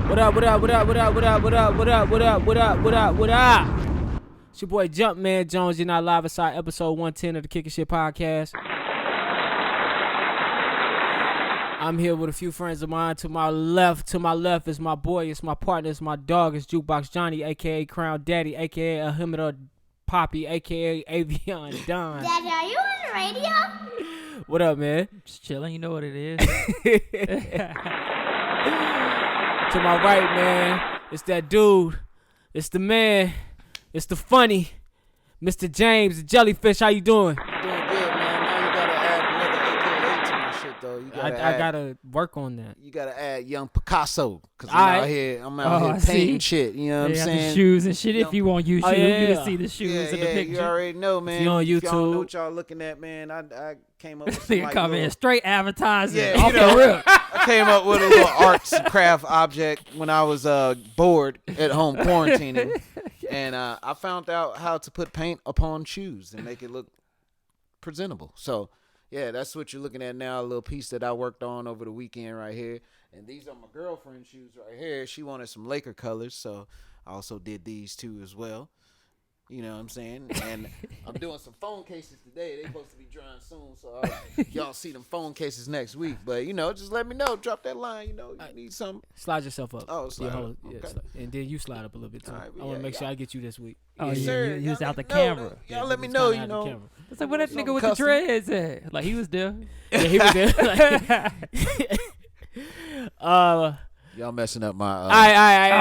What up? It's your boy Jumpman Jones. You're not live inside episode 110 of the Kickin' Shit Podcast. I'm here with a few friends of mine. To my left is my boy, it's my partner, it's my dog, it's Jukebox Johnny, aka Crown Daddy, aka Ahimada Poppy, aka Avion Don. Daddy, are you on the radio? What up, man? Just chilling, you know what it is. To my right, man, it's that dude, it's the man, it's the funny, Mr. James, the Jellyfish. How you doing? Doing good, man. Now you gotta add another AKA to my shit, though. I gotta work on that. You gotta add Young Picasso, cause I'm out here painting shit. You know what I'm saying? The shoes and shit. If you want YouTube, you can see the shoes in the picture. You already know, man. If you on YouTube, if y'all know what y'all looking at, man. I came up with some Nigga come in straight advertising. Yeah, off the rip. I came up with a little arts and craft object when I was bored at home quarantining, and I found out how to put paint upon shoes and make it look presentable. So, yeah, that's what you're looking at now, a little piece that I worked on over the weekend right here. And these are my girlfriend's shoes right here. She wanted some Laker colors, so I also did these two as well. You know what I'm saying? And I'm doing some phone cases today. They supposed to be drying soon, so y'all see them phone cases next week. But, you know, just let me know. Drop that line. You know, you need something. Slide yourself up. Oh, slide up. Yeah, Okay. and then you slide up a little bit, too. Right, I want to make sure I get you this week. Oh, Yes, yeah, sir. you was Y'all out the let me know. camera. Y'all let me know, you know. It's like, where that nigga with custom. the dreads at? Like, he was there. Yeah, he was there. Y'all messing up my.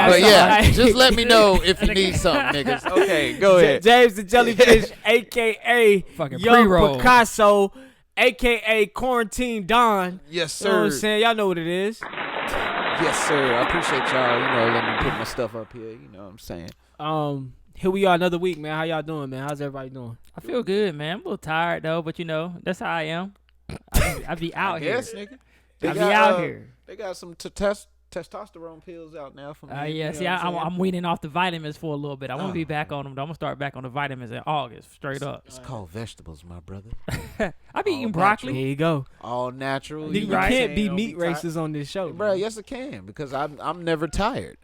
But yeah, just let me know if you need something, niggas. Okay, go ahead. James the Jellyfish, a.k.a. Fucking Young pre-roll. Picasso, a.k.a. Quarantine Don. Yes, You know what I'm sir. saying? Y'all know what it is. Yes, sir. I appreciate y'all. You know, letting me put my stuff up here. You know what I'm saying? Here we are another week, man. How y'all doing, man? How's everybody doing? I feel good, man. I'm a little tired, though, but, you know, that's how I am. I be out here. Yes, nigga. I be out here. They got some testosterone pills out now for me. Yeah, see, I'm weaning off the vitamins for a little bit. I want to be back on them, though. I'm going to start back on the vitamins in August, straight up. It's called vegetables, my brother. I be eating broccoli. There you go. All natural. You right. can't be Don't meat tired. racist on this show. Bro, yes, I can because I'm never tired.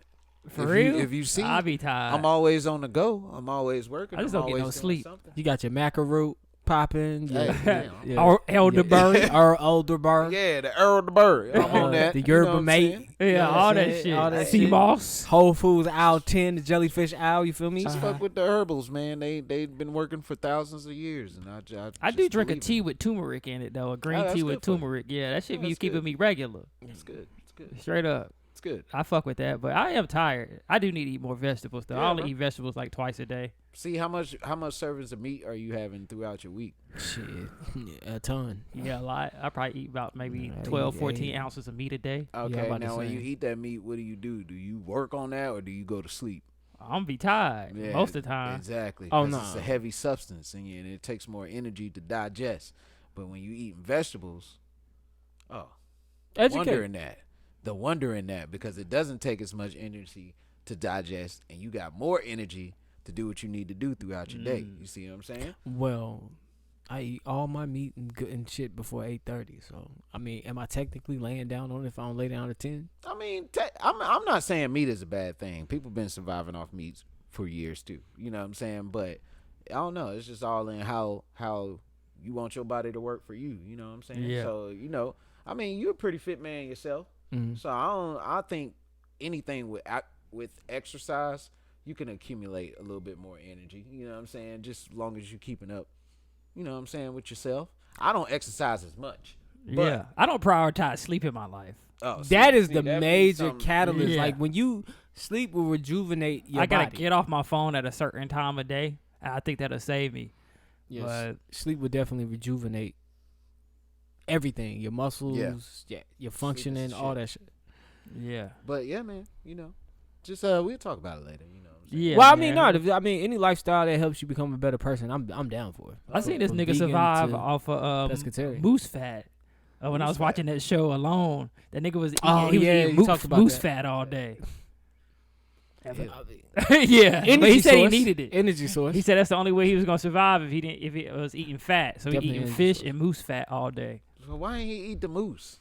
For real? If you see, I be tired. I'm always on the go. I'm always working. I just I'm don't get no always doing sleep. something. You got your macaroon popping. Hey, Yeah. Or elderberry. Or elderberry. Yeah, the elderberry. I'm on that. The You know what yerba I'm mate. saying? Yeah, all that shit, shit. all that Sea shit. moss. Whole Foods Owl 10, the Jellyfish Owl. You feel me? Just fuck with the herbals, man. They've been working for thousands of years, and I just do drink a believe tea it. with turmeric in it, though. A green Oh, that's tea good with for you. turmeric. Yeah, that shit Oh, be that's keeping good. me regular. It's good. It's good. Straight up. It's good. I fuck with that, but I am tired. I do need to eat more vegetables, though. Yeah, I only bro. eat vegetables like twice a day. See how much servings of meat are you having throughout your week? Shit. A ton. Yeah, a lot. I probably eat about maybe Yeah, 12, yeah, 14 yeah. ounces of meat a day. Okay, about the now when same. you eat that meat, what do? Do you work on that or do you go to sleep? I'm going to be tired most of the time. Exactly. Oh, 'cause no. It's a heavy substance and it takes more energy to digest. But when you eat vegetables, Educate. the wonder in that, because it doesn't take as much energy to digest and you got more energy to do what you need to do throughout your day. You see what I'm saying? Well, I eat all my meat and shit before 8:30. So, I mean, am I technically laying down on it if I don't lay down at 10? I mean, I'm not saying meat is a bad thing. People been surviving off meats for years too. You know what I'm saying? But I don't know. It's just all in how you want your body to work for you. You know what I'm saying? Yeah. So, you know, I mean, you're a pretty fit man yourself. Mm-hmm. So I think anything with exercise, you can accumulate a little bit more energy. You know what I'm saying? Just as long as you're keeping up, you know what I'm saying, with yourself. I don't exercise as much. But, Yeah. I don't prioritize sleep in my life. That is the that means major something- catalyst. Yeah. Like, when you sleep will rejuvenate your I got body. to get off my phone at a certain time of day. And I think that'll save me. Yes. But Sleep will definitely rejuvenate everything. Your muscles, your functioning, shit. all that shit. yeah. But yeah, man, you know, just we'll talk about it later. You know what I'm saying? Yeah. Well, I mean, man. any lifestyle that helps you become a better person, I'm down for it. I seen this From nigga vegan survive to off of pescatarian. moose fat. When I Moose was watching that show Alone, that nigga was eating, Oh, he was yeah, eating you talked about moose that. fat all day. Yeah. Yeah, but he said he needed it. Energy source. He said that's the only way he was gonna survive if he was eating fat. So he Definitely eating energy fish source. and moose fat all day. So why ain't he eat the moose?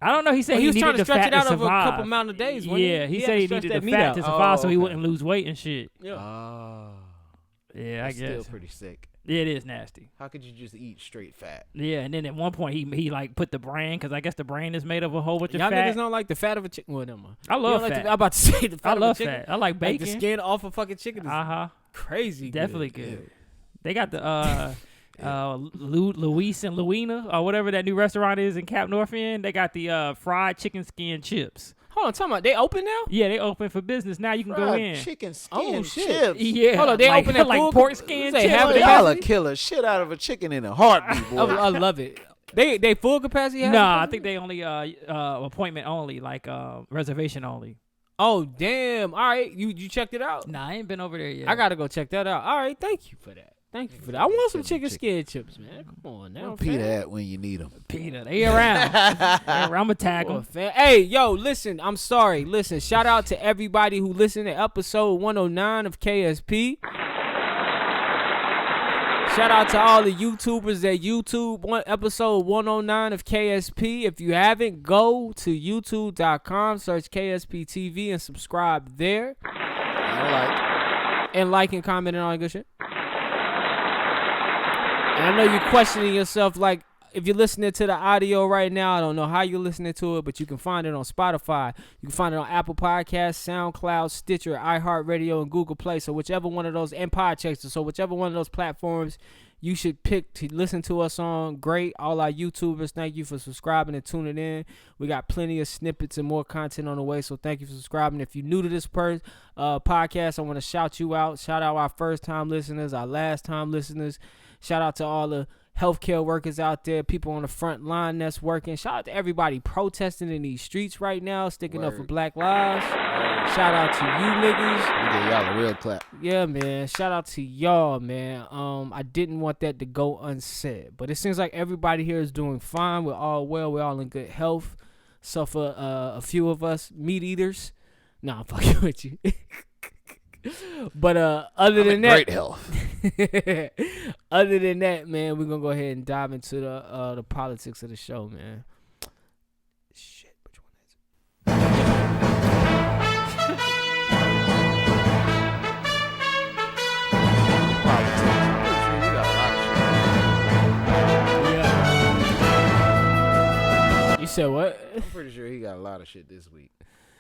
I don't know. He said Well, he was needed trying to the stretch fat it out to over a survive. couple amount of days. wasn't Yeah, he had said to he stretch needed that the meat fat out. to survive so he okay. wouldn't lose weight and shit. Yeah. Yeah, I That's guess. still pretty sick. Yeah, it is nasty. How could you just eat straight fat? Yeah, and then at one point he like put the brain, because I guess the brain is made of a whole bunch Y'all of fat. niggas don't like the fat of a chicken. Well, never mind. I You love don't like fat. I'm about to say the fat I of love a chicken. fat. I like Like the bacon. skin off a fucking chicken is Uh-huh. crazy. Definitely good. good. They got the Luis and Luina or whatever that new restaurant is in Cap North End. They got the fried chicken skin chips. Hold on, talking about they open now? Yeah, they open for business now. You can go Fried in. chicken skin Oh, shit. chips. Yeah, Hold on, they like, open at like full- pork skin Say chips. half with of the that- Y'all kill a shit out of a chicken in a heartbeat, boy. I love it. They full capacity? half Nah, I capacity? think they only appointment only, like reservation only. Oh damn! All right, you checked it out? Nah, I ain't been over there yet. I gotta go check that out. All right, thank you for that. Thank you for that. I want some chicken skin chips, man. Come on now, Don't fam. Peter at when you need them. Peter. They around. I'm gonna tag Come on, them. fam. Hey, yo, listen. I'm sorry. Listen, shout out to everybody who listened to episode 109 of KSP. Shout out to all the YouTubers that YouTube episode 109 of KSP. If you haven't, go to youtube.com, search KSP TV, and subscribe there. And like and comment and all that good shit. And I know you're questioning yourself, like, if you're listening to the audio right now, I don't know how you're listening to it, but you can find it on Spotify. You can find it on Apple Podcasts, SoundCloud, Stitcher, iHeartRadio, and Google Play. So whichever one of those, and Podchaser. So whichever one of those platforms you should pick to listen to us on, great. All our YouTubers, thank you for subscribing and tuning in. We got plenty of snippets and more content on the way, so thank you for subscribing. If you're new to this podcast, I want to shout you out. Shout out our first-time listeners, our last-time listeners. Shout out to all the healthcare workers out there, people on the front line that's working. Shout out to everybody protesting in these streets right now, sticking up for Black lives. Shout out to you niggas. We give y'all a real clap. Yeah, man. Shout out to y'all, man. I didn't want that to go unsaid, but it seems like everybody here is doing fine. We're all well. We're all in good health. So for a few of us meat eaters, nah, I'm fucking with you. But other than that, great health. other than that, man, we're gonna go ahead and dive into the politics of the show, man. Shit, which one is it? You said what? I'm pretty sure he got a lot of shit this week.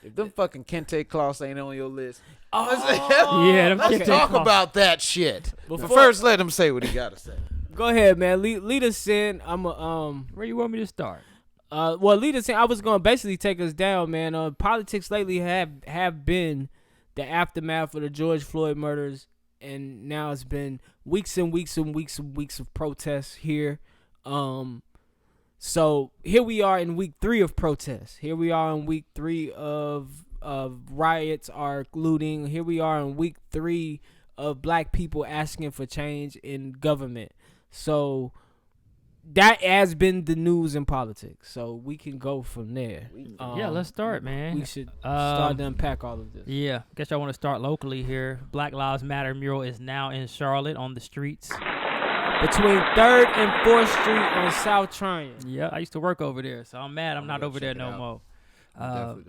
If them fucking kente cloths ain't on your list, Yeah, them let's kente talk cloths. about that shit. But But first, let him say what he got to say. Go ahead, man. Lead us in. I'm a Where you want me to start? Well, lead us in. I was gonna basically take us down, man. Politics lately have been the aftermath of the George Floyd murders, and now it's been weeks and weeks and weeks and weeks of protests here. So here we are in week 3 of protests. Here we are in week 3 of riots or looting. Here we are in week 3 of black people asking for change in government. So that has been the news in politics. So we can go from there. Yeah, let's start, man. We should start to unpack all of this. Yeah, guess I want to start locally here. Black Lives Matter mural is now in Charlotte on the streets. Between 3rd and 4th Street on South Tryon. Yeah, I used to work over there, so I'm mad I'm not go over there check it no out. more.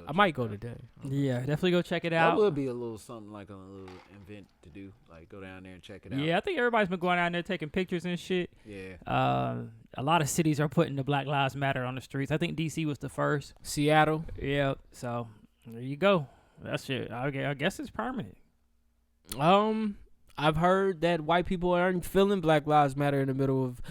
I might go today. Yeah, definitely go check it That out. would be a little something like a little event to do. Like go down there and check it out. Yeah, I think everybody's been going out there taking pictures and shit. Yeah. A lot of cities are putting the Black Lives Matter on the streets. I think DC was the first. Seattle. Yeah, so there you go. That's it. I guess it's permanent. I've heard that white people aren't feeling Black Lives Matter in the middle of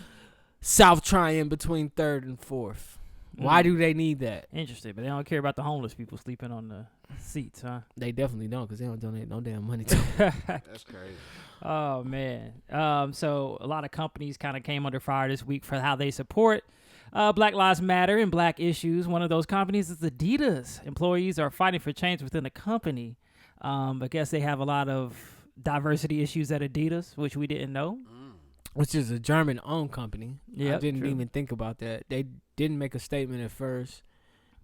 South Tryon between 3rd and 4th. Why do they need that? Interesting, but they don't care about the homeless people sleeping on the seats, huh? They definitely don't, because they don't donate no damn money to them. That's crazy. Oh man. So a lot of companies kind of came under fire this week for how they support Black Lives Matter and black issues. One of those companies is Adidas. Employees are fighting for change within the company. I guess they have a lot of diversity issues at Adidas, which we didn't know. Which is a German-owned company. Yeah, I didn't even think about that. They didn't make a statement at first,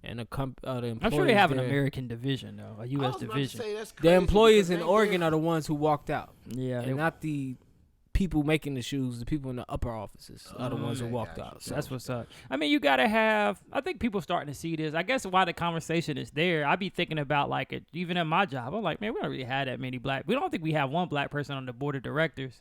and the employees I'm sure they have an there- American division though, a U.S. division. The employees in Oregon are the ones who walked out, Yeah, and not the people making the shoes, the people in the upper offices, are the ones who walked out. So That's what's up. I mean, you gotta have. I think people starting to see this. I guess why the conversation is there. I be thinking about like it, even at my job. I'm like, man, we don't really have that many black. We don't think we have one black person on the board of directors.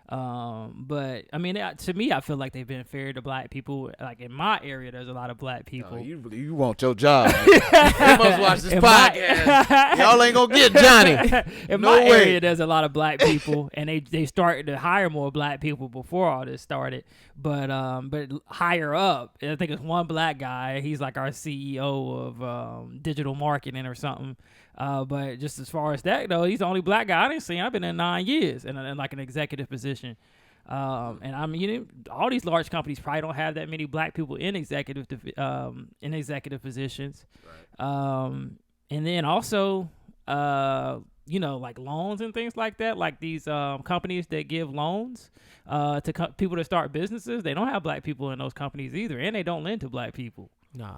But I mean, to me, I feel like they've been fair to black people. Like in my area, there's a lot of black people. You want your job. You must watch this podcast. Y'all ain't gonna get Johnny. In my area, there's a lot of black people, and they started to hire more black people before all this started. But higher up, I think it's one black guy. He's like our CEO of digital marketing or something. But just as far as that, though, he's the only black guy I didn't see. I've been in 9 years in like an executive position. And I mean, all these large companies probably don't have that many black people in executive positions. Right. And then also, like loans and things like that, like these companies that give loans to people to start businesses, they don't have black people in those companies either, and they don't lend to black people. Nah,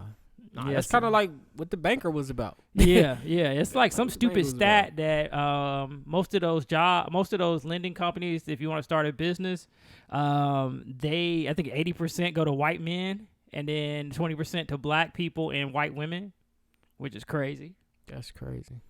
that's kind of like what the banker was about. Yeah. It's like some stupid stat that most of those lending companies, if you want to start a business, I think 80% go to white men, and then 20% to black people and white women, which is crazy. That's crazy.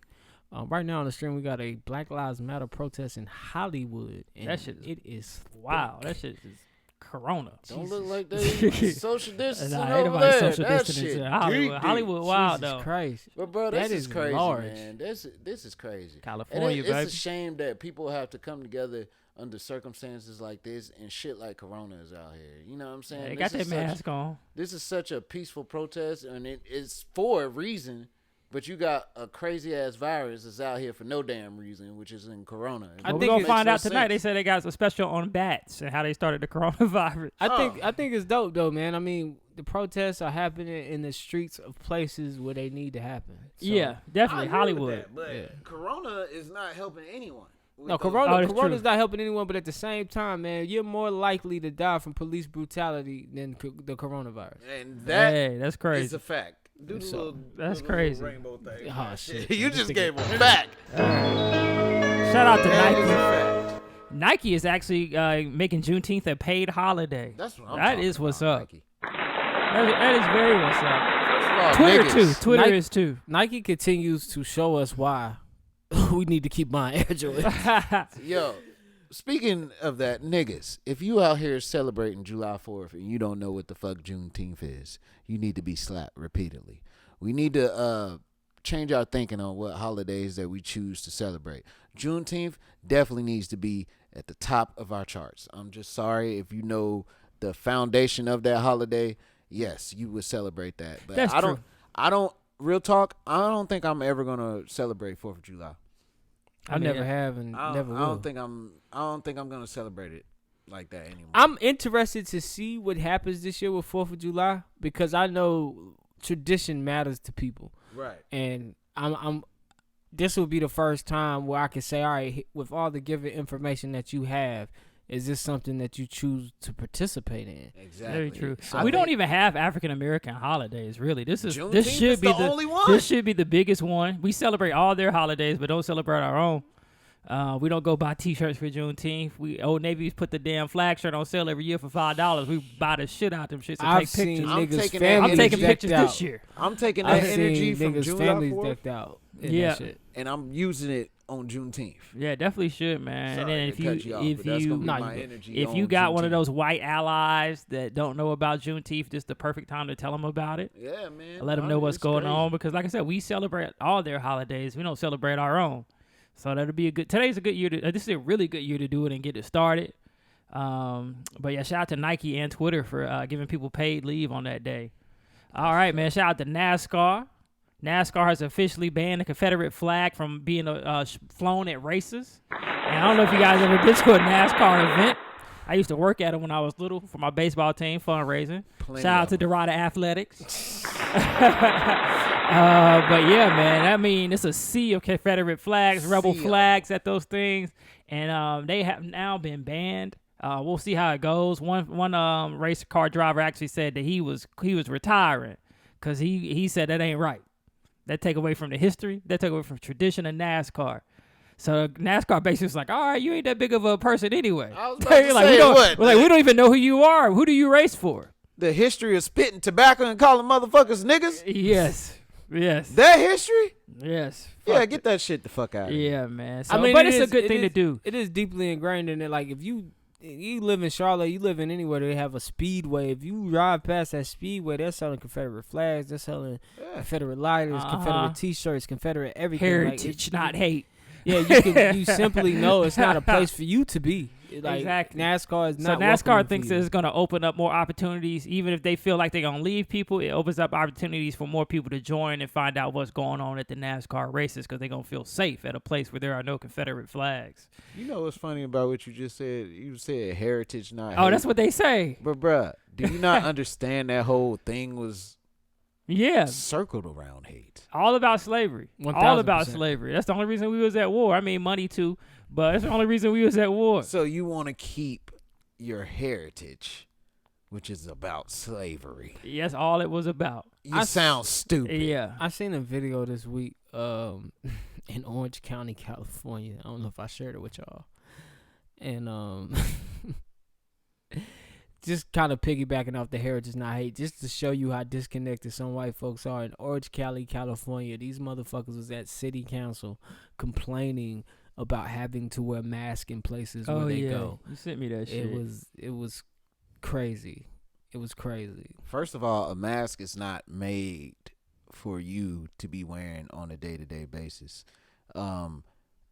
Right now on the stream, we got a Black Lives Matter protest in Hollywood. And that shit is wow. That shit is Corona. Don't look like they social distancing over there. Social that shit. Hollywood wild Jesus though. Christ. But bro, this is crazy, large. man. This is crazy. California, baby. It's a shame that people have to come together under circumstances like this, and shit like Corona is out here. You know what I'm saying? Yeah, they got their mask on. This is such a peaceful protest, and it is for a reason. But you got a crazy ass virus that's out here for no damn reason, which is in Corona. We're gonna find out tonight. They said they got a special on bats and how they started the coronavirus. I think it's dope though, man. I mean, the protests are happening in the streets of places where they need to happen. So, yeah, definitely Hollywood. But Corona is not helping anyone. No, Corona's not helping anyone, but at the same time, man, you're more likely to die from police brutality than the coronavirus. And that's crazy. Is a fact. That's crazy. Rainbow thing. Oh, shit. You just gave him back. Shout out to Nike. Nike is actually making Juneteenth a paid holiday. That's what I'm That talking is what's about, up. That is very what's up. Twitter Twitter too. Twitter is too. Nike continues to show us why we need to keep buying Air Jordans. Yo, speaking of that, niggas, if you out here celebrating July 4th and you don't know what the fuck Juneteenth is, you need to be slapped repeatedly. We need to change our thinking on what holidays that we choose to celebrate. Juneteenth definitely needs to be at the top of our charts. I'm just sorry if you know the foundation of that holiday. Yes, you would celebrate that. But That's true. Real talk, I don't think I'm ever gonna celebrate 4th of July. I never have and never will. I don't think I'm gonna celebrate it like that anymore. I'm interested to see what happens this year with 4th of July because I know tradition matters to people. Right. And I'm this will be the first time where I can say, all right, with all the given information that you have, is this something that you choose to participate in? Exactly. Very true. So we don't even have African American holidays, really. This should be the only one. This should be the biggest one. We celebrate all their holidays, but don't celebrate our own. We don't go buy T-shirts for Juneteenth. Old Navy's put the damn flag shirt on sale every year for $5. We buy the shit out them shits and take pictures. I'm taking pictures this year. I'm taking that energy from niggas' families decked out. Yeah, that shit. And I'm using it on Juneteenth. Yeah, definitely should, man. Sorry, and then if you got one of those white allies that don't know about Juneteenth, this is the perfect time to tell them about it. Yeah, man. Let them know what's going on because, like I said, we celebrate all their holidays. We don't celebrate our own. So that'll be today's a good year this is a really good year to do it and get it started. But yeah, shout out to Nike and Twitter for giving people paid leave on that day. All right, man. Shout out to NASCAR. NASCAR has officially banned the Confederate flag from being flown at races. And I don't know if you guys ever been to a NASCAR event. I used to work at it when I was little for my baseball team, fundraising. Shout out to Dorada Athletics. But yeah, man, I mean, it's a sea of Confederate flags, rebel flags at those things, and they have now been banned. We'll see how it goes. One race car driver actually said that he was retiring because he said that ain't right. That take away from the history. That take away from tradition of NASCAR. So NASCAR basically was like, all right, you ain't that big of a person anyway. I was about to say, we don't, what? we're like, we don't even know who you are. Who do you race for? The history of spitting tobacco and calling motherfuckers niggas? Yes. That history? Yes. Yeah, get that shit the fuck out of here. Yeah, man. So, I mean, but it it's a is- good it thing to is- do. It is deeply ingrained in it. Like if you live in Charlotte, you live in anywhere they have a speedway. If you drive past that speedway, they're selling Confederate flags. They're selling Confederate lighters, Confederate T-shirts, Confederate everything. Heritage, not hate. Yeah, you simply know it's not a place for you to be. Like, Exactly. NASCAR is not. So NASCAR welcoming thinks for that you. it's going to open up more opportunities, even if they feel like they're going to leave people. It opens up opportunities for more people to join and find out what's going on at the NASCAR races because they're going to feel safe at a place where there are no Confederate flags. You know what's funny about what you just said? You said heritage, not Oh, hate. that's what they say. But bruh, do you not understand that whole thing was Yeah. circled around hate? All about slavery. 1000%. All about slavery. That's the only reason we was at war. I mean, money too, but that's the only reason we was at war. So you want to keep your heritage, which is about slavery. Yes, all it was about. You sound stupid. Yeah. I seen a video this week in Orange County, California. I don't know if I shared it with y'all. And just kind of piggybacking off the heritage not hate, just to show you how disconnected some white folks are in Orange County, California. These motherfuckers was at city council complaining about having to wear masks in places where they go. You sent me that shit. It was crazy. It was crazy. First of all, a mask is not made for you to be wearing on a day-to-day basis.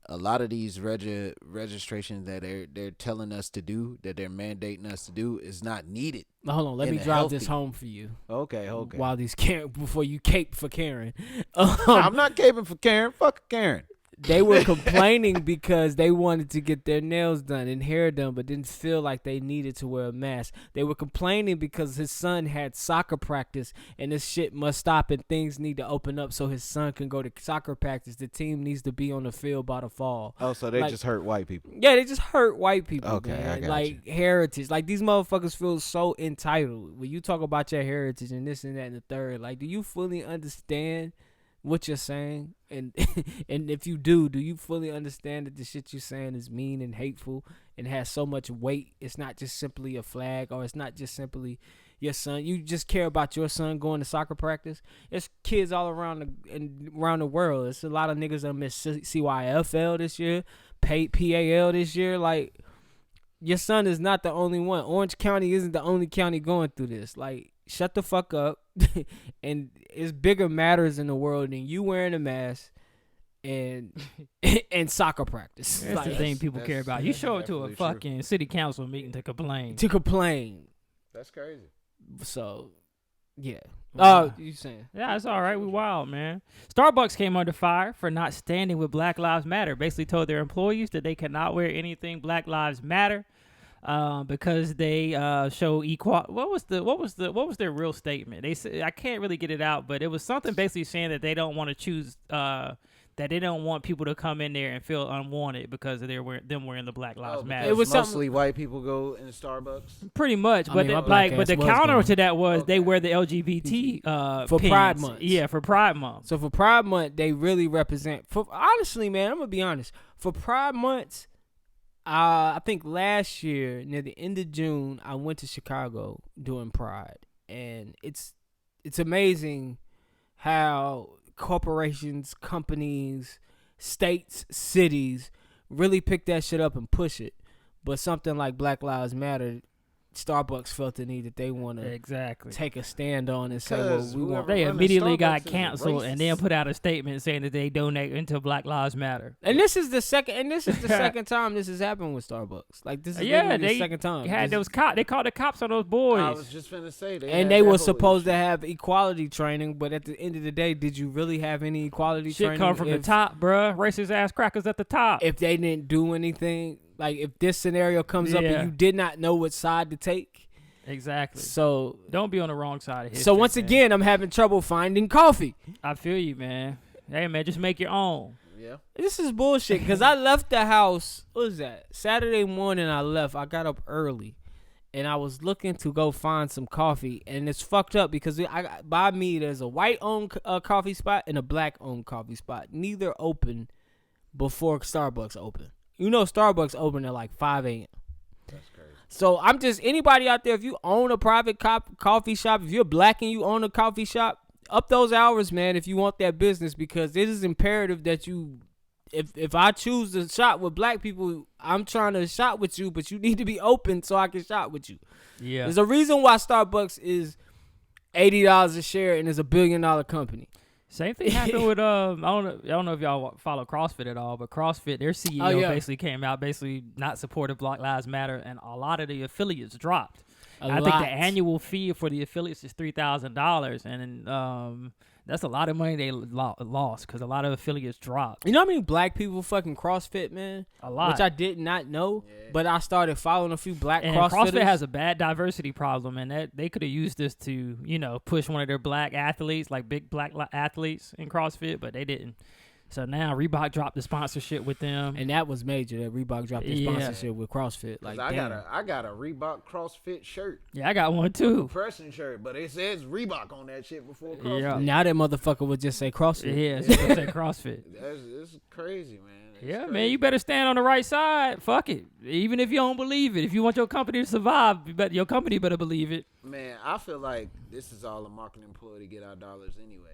A lot of these registrations that they're telling us to do, that they're mandating us to do, is not needed. Now, hold on, let in me a drive this healthy- home for you. Okay. While these before you cape for Karen. I'm not caping for Karen. Fuck Karen. They were complaining because they wanted to get their nails done and hair done, but didn't feel like they needed to wear a mask. They were complaining because his son had soccer practice and this shit must stop and things need to open up so his son can go to soccer practice. The team needs to be on the field by the fall. Oh, so they Like- just hurt white people. Yeah, they just hurt white people. Okay, man. I got like heritage. Like these motherfuckers feel so entitled when you talk about your heritage and this and that and the third. Like, do you fully understand what you're saying? And and if you do you fully understand that the shit you're saying is mean and hateful and has so much weight? It's not just simply a flag, or it's not just simply your son. You just care about your son going to soccer practice. It's kids all around the world. It's a lot of niggas that miss CYFL this year, PAL this year. Like, your son is not the only one. Orange County isn't the only county going through this. Like, shut the fuck up. And it's bigger matters in the world than you wearing a mask and soccer practice. That's Like, the thing people care that's about. You show up to a definitely true. fucking city council meeting to complain. to complain. That's crazy. So, yeah. Wow. Oh, you saying? Yeah, it's all right. We wild, man. Starbucks came under fire for not standing with Black Lives Matter. Basically told their employees that they cannot wear anything Black Lives Matter because they show equal. What was their real statement? They said, I can't really get it out, but it was something basically saying that they don't want to choose. That they don't want people to come in there and feel unwanted because of them wearing the Black Lives Matter. It was something- mostly white people go in Starbucks. Pretty much, I but mean, my the, black but ass the was counter going. to that was they Okay. wear the LGBT For pins. Pride Month. Yeah, for Pride Month. So for Pride Month, they really represent. For honestly, man, I'm gonna be honest. For Pride Months, I think last year near the end of June, I went to Chicago doing Pride, and it's amazing how corporations, companies, states, cities really pick that shit up and push it. But something like Black Lives Matter, Starbucks felt the need that they want to Exactly. take a stand on and say, well, 'Cause we want. whoever- They running immediately got Starbucks is canceled and then racist. put out a statement saying that they donate into Black Lives Matter. And this is the second. And this is the second time this has happened with Starbucks. Like, this is literally the second time. had This- those cops. They called the cops on those boys. I was just finna say that. and they were supposed to have equality training, but at the end of the day, did you really have any equality Shit training? come from the top, bruh. Racist ass crackers at the top. If they didn't do anything, like if this scenario comes up Yeah. and you did not know what side to take, Exactly. so Don't be on the wrong side of history. so once man. again, I'm having trouble finding coffee. I feel you, man. Hey, man, just make your own. Yeah. This is bullshit because I left the house. What was that? Saturday morning, I left. I got up early, and I was looking to go find some coffee, and it's fucked up because by me there's a white-owned coffee spot and a black-owned coffee spot. Neither open before Starbucks open. You know Starbucks open at like 5 a.m. That's crazy. So I'm just, anybody out there, if you own a private coffee shop, if you're black and you own a coffee shop, up those hours, man, if you want that business, because it is imperative that you, if I choose to shop with black people, I'm trying to shop with you, but you need to be open so I can shop with you. Yeah. There's a reason why Starbucks is $80 a share and is a $1 billion company. Same thing happened with I don't know if y'all follow CrossFit at all, but CrossFit, their CEO basically came out not supportive Black Lives Matter, and a lot of the affiliates dropped. I think the annual fee for the affiliates is $3,000, and that's a lot of money they lost because a lot of affiliates dropped. You know how many black people fucking CrossFit, man? A lot. Which I did not know, but I started following a few black and CrossFitters. CrossFit has a bad diversity problem, and that they could have used this to, push one of their black athletes, like big black athletes in CrossFit, but they didn't. So now Reebok dropped the sponsorship with them, and that was major. That Reebok dropped the sponsorship with CrossFit. Like, I got a Reebok CrossFit shirt. Yeah, I got one too. Compression shirt, but it says Reebok on that shit before CrossFit. Yeah. Now that motherfucker would just say CrossFit. Yeah, it's just say CrossFit. It's crazy, man. Crazy. Man, you better stand on the right side. Fuck it. Even if you don't believe it, if you want your company to survive, your company better believe it. Man, I feel like this is all a marketing ploy to get our dollars anyway.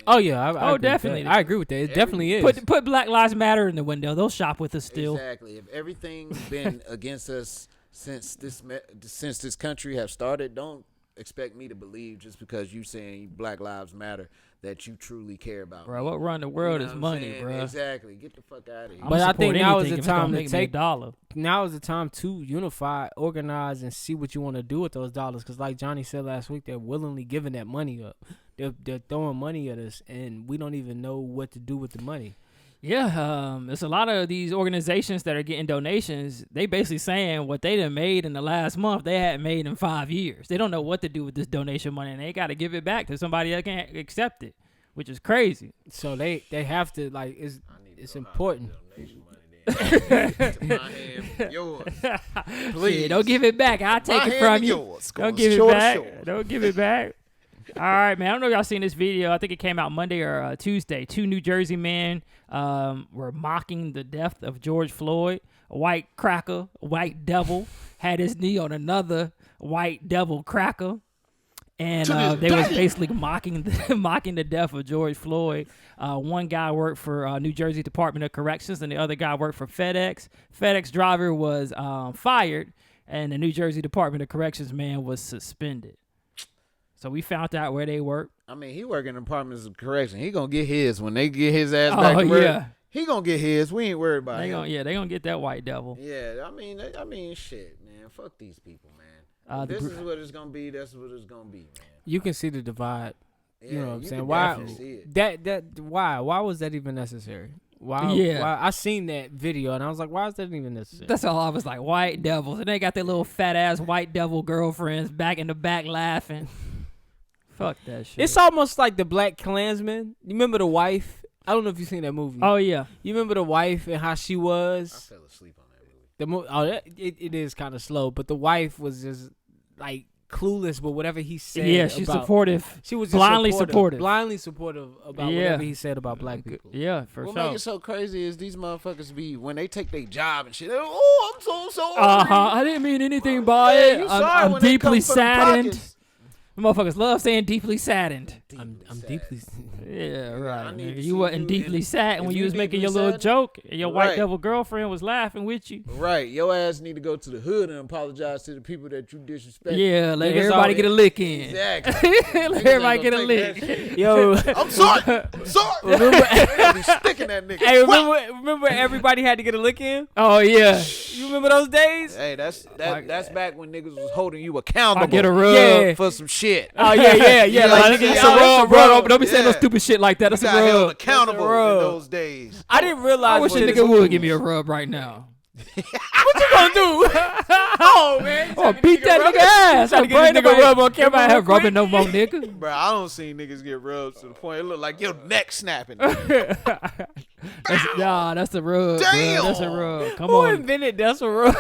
Oh yeah, I definitely. I agree with that. It definitely is. Put Black Lives Matter in the window. They'll shop with us still. Exactly. If everything's been against us since this country have started, don't expect me to believe just because you saying Black Lives Matter that you truly care about. Bro, what run the world is money, bro. Exactly. Get the fuck out of here. But I think now is the time to take $1. Now is the time to unify, organize, and see what you want to do with those dollars. Because like Johnny said last week, they're willingly giving that money up. They're throwing money at us, and we don't even know what to do with the money. Yeah, there's a lot of these organizations that are getting donations. They basically saying what they done made in the last month, they hadn't made in 5 years. They don't know what to do with this donation money, and they got to give it back to somebody that can't accept it, which is crazy. So they have to, like, it's important. Yours. Please. Yeah, don't give it back. I'll take it from you. Don't give it back. Don't give it back. All right, man. I don't know if y'all seen this video. I think it came out Monday or Tuesday. 2 New Jersey men were mocking the death of George Floyd. A white cracker, a white devil, had his knee on another white devil cracker. And they was basically mocking the death of George Floyd. One guy worked for New Jersey Department of Corrections, and the other guy worked for FedEx. FedEx driver was fired, and the New Jersey Department of Corrections man was suspended. So we found out where they work. I mean, he work in the Department of Correction. He gonna get his when they get his ass back to work. Yeah. He gonna get his. We ain't worried about him. They gonna get that white devil. Yeah, I mean, shit, man. Fuck these people, man. This is what it's gonna be. That's what it's gonna be, man. You can see the divide. Yeah, you know what I'm saying? Why? Why was that even necessary? Why? I seen that video and I was like, why is that even necessary? That's all I was like, white devils. And they got their little fat ass white devil girlfriends back in the back laughing. Fuck that shit. It's almost like the Black Klansman. You remember the wife? I don't know if you've seen that movie. Oh, yeah. You remember the wife and how she was? I fell asleep on that movie. It is kind of slow, but the wife was just like clueless, but whatever he said. Yeah, she's supportive. She was just blindly supportive about whatever he said about black people. Yeah, for what sure. What makes it so crazy is these motherfuckers be, when they take their job and shit, oh, I'm so sorry. I didn't mean anything by it. I'm deeply saddened. Motherfuckers love saying deeply saddened. I'm deeply. Yeah, right. You wasn't deeply sad when you was making your little joke and your white devil girlfriend was laughing with you. Right. Your ass need to go to the hood and apologize to the people that you disrespect. Yeah, let everybody get a lick in. Exactly. Let everybody get a lick. Yo, I'm sorry. I'm sorry. Remember, be sticking that nigga. Hey, remember everybody had to get a lick in? Oh yeah. You remember those days? Hey, that's back when niggas was holding you accountable. Get a rub for some shit. Oh yeah. Like, that's a rub. Don't be saying no stupid shit like that. That's a rub. Held accountable in those days. I didn't realize. I wish a nigga would give me a rub right now. What you gonna do? Oh man! Oh, beat that nigga ass! Trying to get a nigga rub on camera. Everybody have rubbing no more, nigga. Bro, I don't see niggas get rubs to the point it look like your neck snapping. That's the rub. Damn, bro. That's a rub. Come on. Who invented that's a rub?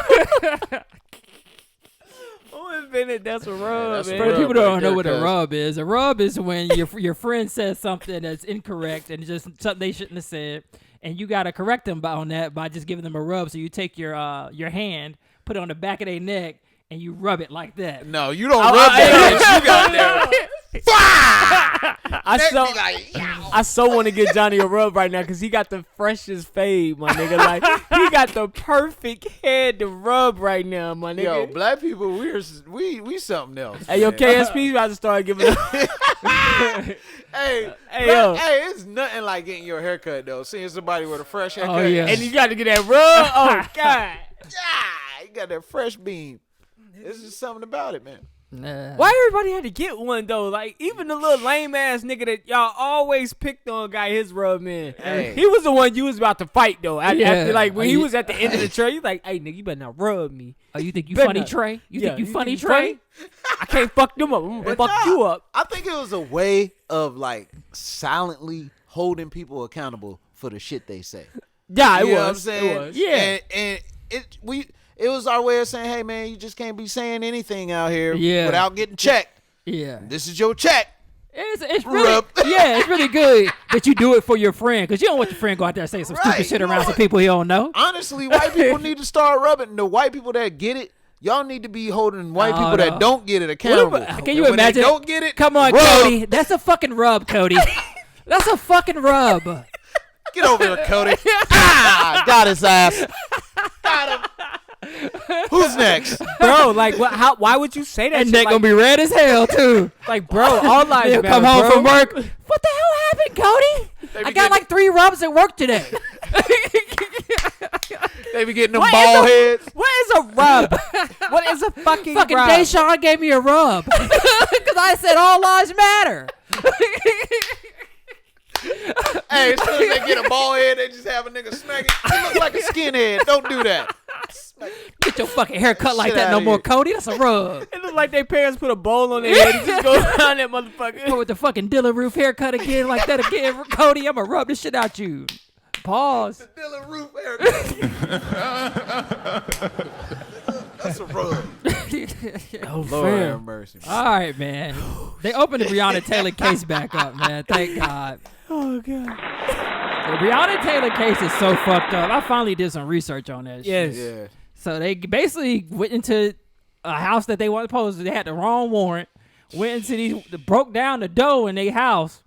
Who minute. That's a rub, that's a man. For rub people right don't know there, what a cuz. rub is. A rub is when your friend says something that's incorrect and just something they shouldn't have said, and you gotta correct them on that by just giving them a rub. So you take your hand, put it on the back of their neck, and you rub it like that. No, you don't rub that. You got there. I so want to get Johnny a rub right now because he got the freshest fade, my nigga. Like he got the perfect head to rub right now, my nigga. Yo, black people, we something else. Hey, yo, man. KSP about to start giving up. Hey, yo. hey, it's nothing like getting your haircut though. Seeing somebody with a fresh haircut. Oh, yeah. And you got to get that rub. Oh, God. Yeah, you got that fresh beam. There's just something about it, man. Nah. Why everybody had to get one, though? Like, even the little lame-ass nigga that y'all always picked on got his rub in. Hey. He was the one you was about to fight, though. After, like, when he Yeah. was at the end of the trail, you like, hey, nigga, you better not rub me. Oh, you think you Better funny, not. Trey? You Yeah, think you funny, think you Trey? I can't fuck them up. I'm going to fuck you up. I think it was a way of like silently holding people accountable for the shit they say. Yeah, it You know what I'm was. saying? It was. Yeah. And it was our way of saying, hey man, you just can't be saying anything out here Yeah. without getting checked. Yeah. This is your check. It's really Rub. yeah, it's really good that you do it for your friend because you don't want your friend go out there and say some Right. stupid shit You around know some what? people he don't know. Honestly, white people need to start rubbing. The white people that get it, y'all need to be holding white Oh, people no. that don't get it accountable. Can you And when they imagine? don't get it, Come on, rub. Cody. That's a fucking rub, Cody. That's a fucking rub. Get over here, Cody. Got his ass. Got him. Who's next? Bro, like, what? Why would you say that And shit? they're Like, gonna be red as hell too. like, bro, all lives They'll matter, come home bro. from work. What the hell happened, Cody? I got like 3 rubs at work today. They be getting them What bald heads. What is a rub? What is a fucking Fucking rub? Deshaun gave me a rub because I said all lives matter. Hey, as soon as they get a bald head, they just have a nigga smack it. You look like a skinhead. Don't do that. Get your fucking hair cut like Shit that no outta more, here. Cody. That's a rub. It look like their parents put a bowl on their head and just go around that motherfucker. Go with the fucking Dylan Roof haircut again like that again, Cody. I'm gonna rub this shit out you. Pause. Dylan Roof haircut. That's a rub. Oh, Lord have mercy. All right, man. They opened the Breonna Taylor case back up, man. Thank God. Oh, God. The Breonna Taylor case is so fucked up. I finally did some research on that shit. Yes. Yeah. So they basically went into a house that they weren't supposed to. They had the wrong warrant. Went into broke down the door in their house.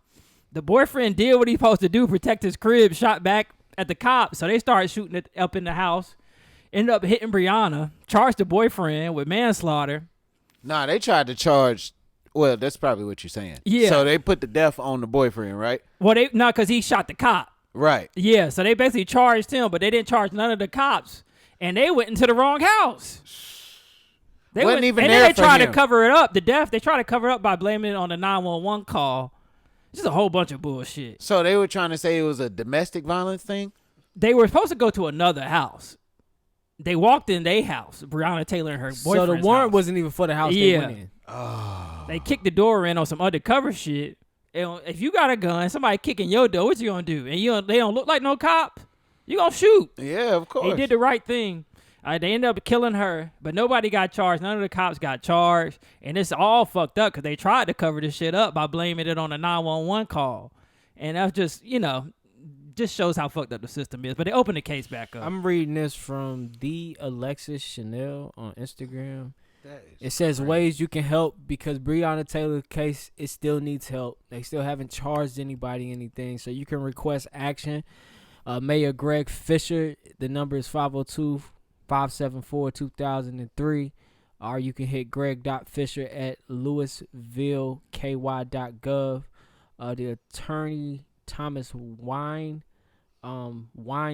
The boyfriend did what he's supposed to do, protect his crib, shot back at the cops. So they started shooting it up in the house. Ended up hitting Breonna, charged the boyfriend with manslaughter. Nah, they tried to charge. Well, that's probably what you're saying. Yeah. So they put the death on the boyfriend, right? Well, because he shot the cop. Right. Yeah, so they basically charged him, but they didn't charge none of the cops. And they went into the wrong house. They Wasn't even and there then they for tried to him. cover it up. The death, they tried to cover it up by blaming it on the 911 call. Just a whole bunch of bullshit. So they were trying to say it was a domestic violence thing? They were supposed to go to another house. They walked in their house, Breonna Taylor and her boyfriend's So the warrant house. wasn't even for the house Yeah. they went in. They kicked the door in on some undercover shit. And if you got a gun, somebody kicking your door, what you gonna do? And they don't look like no cop, you gonna shoot. Yeah, of course. He did the right thing. They ended up killing her, but nobody got charged. None of the cops got charged. And it's all fucked up because they tried to cover this shit up by blaming it on a 911 call. And that's just, just shows how fucked up the system is. But they opened the case back up. I'm reading this from the Alexis Chanel on Instagram. It says ways you can help because Breonna Taylor case, it still needs help. They still haven't charged anybody anything. So you can request action. Mayor Greg Fisher, the number is 502-574-2003. Or you can hit greg.fisher at louisvilleky.gov. The attorney Thomas Wine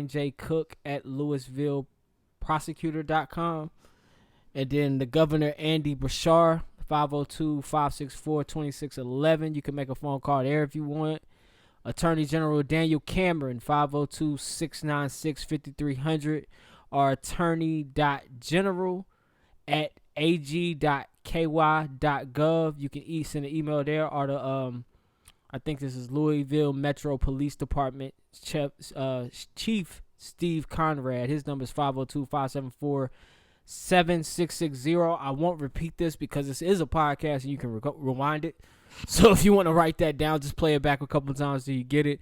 J. Cook at louisvilleprosecutor.com. And then the governor, Andy Bashar, 502-564-2611. You can make a phone call there if you want. Attorney General Daniel Cameron, 502-696-5300. Or attorney.general at ag.ky.gov. You can send an email there. Or the I think this is Louisville Metro Police Department Chief Steve Conrad. His number is 502-574-96 7660. I won't repeat this because this is a podcast and you can rewind it. So if you want to write that down, just play it back a couple times till you get it.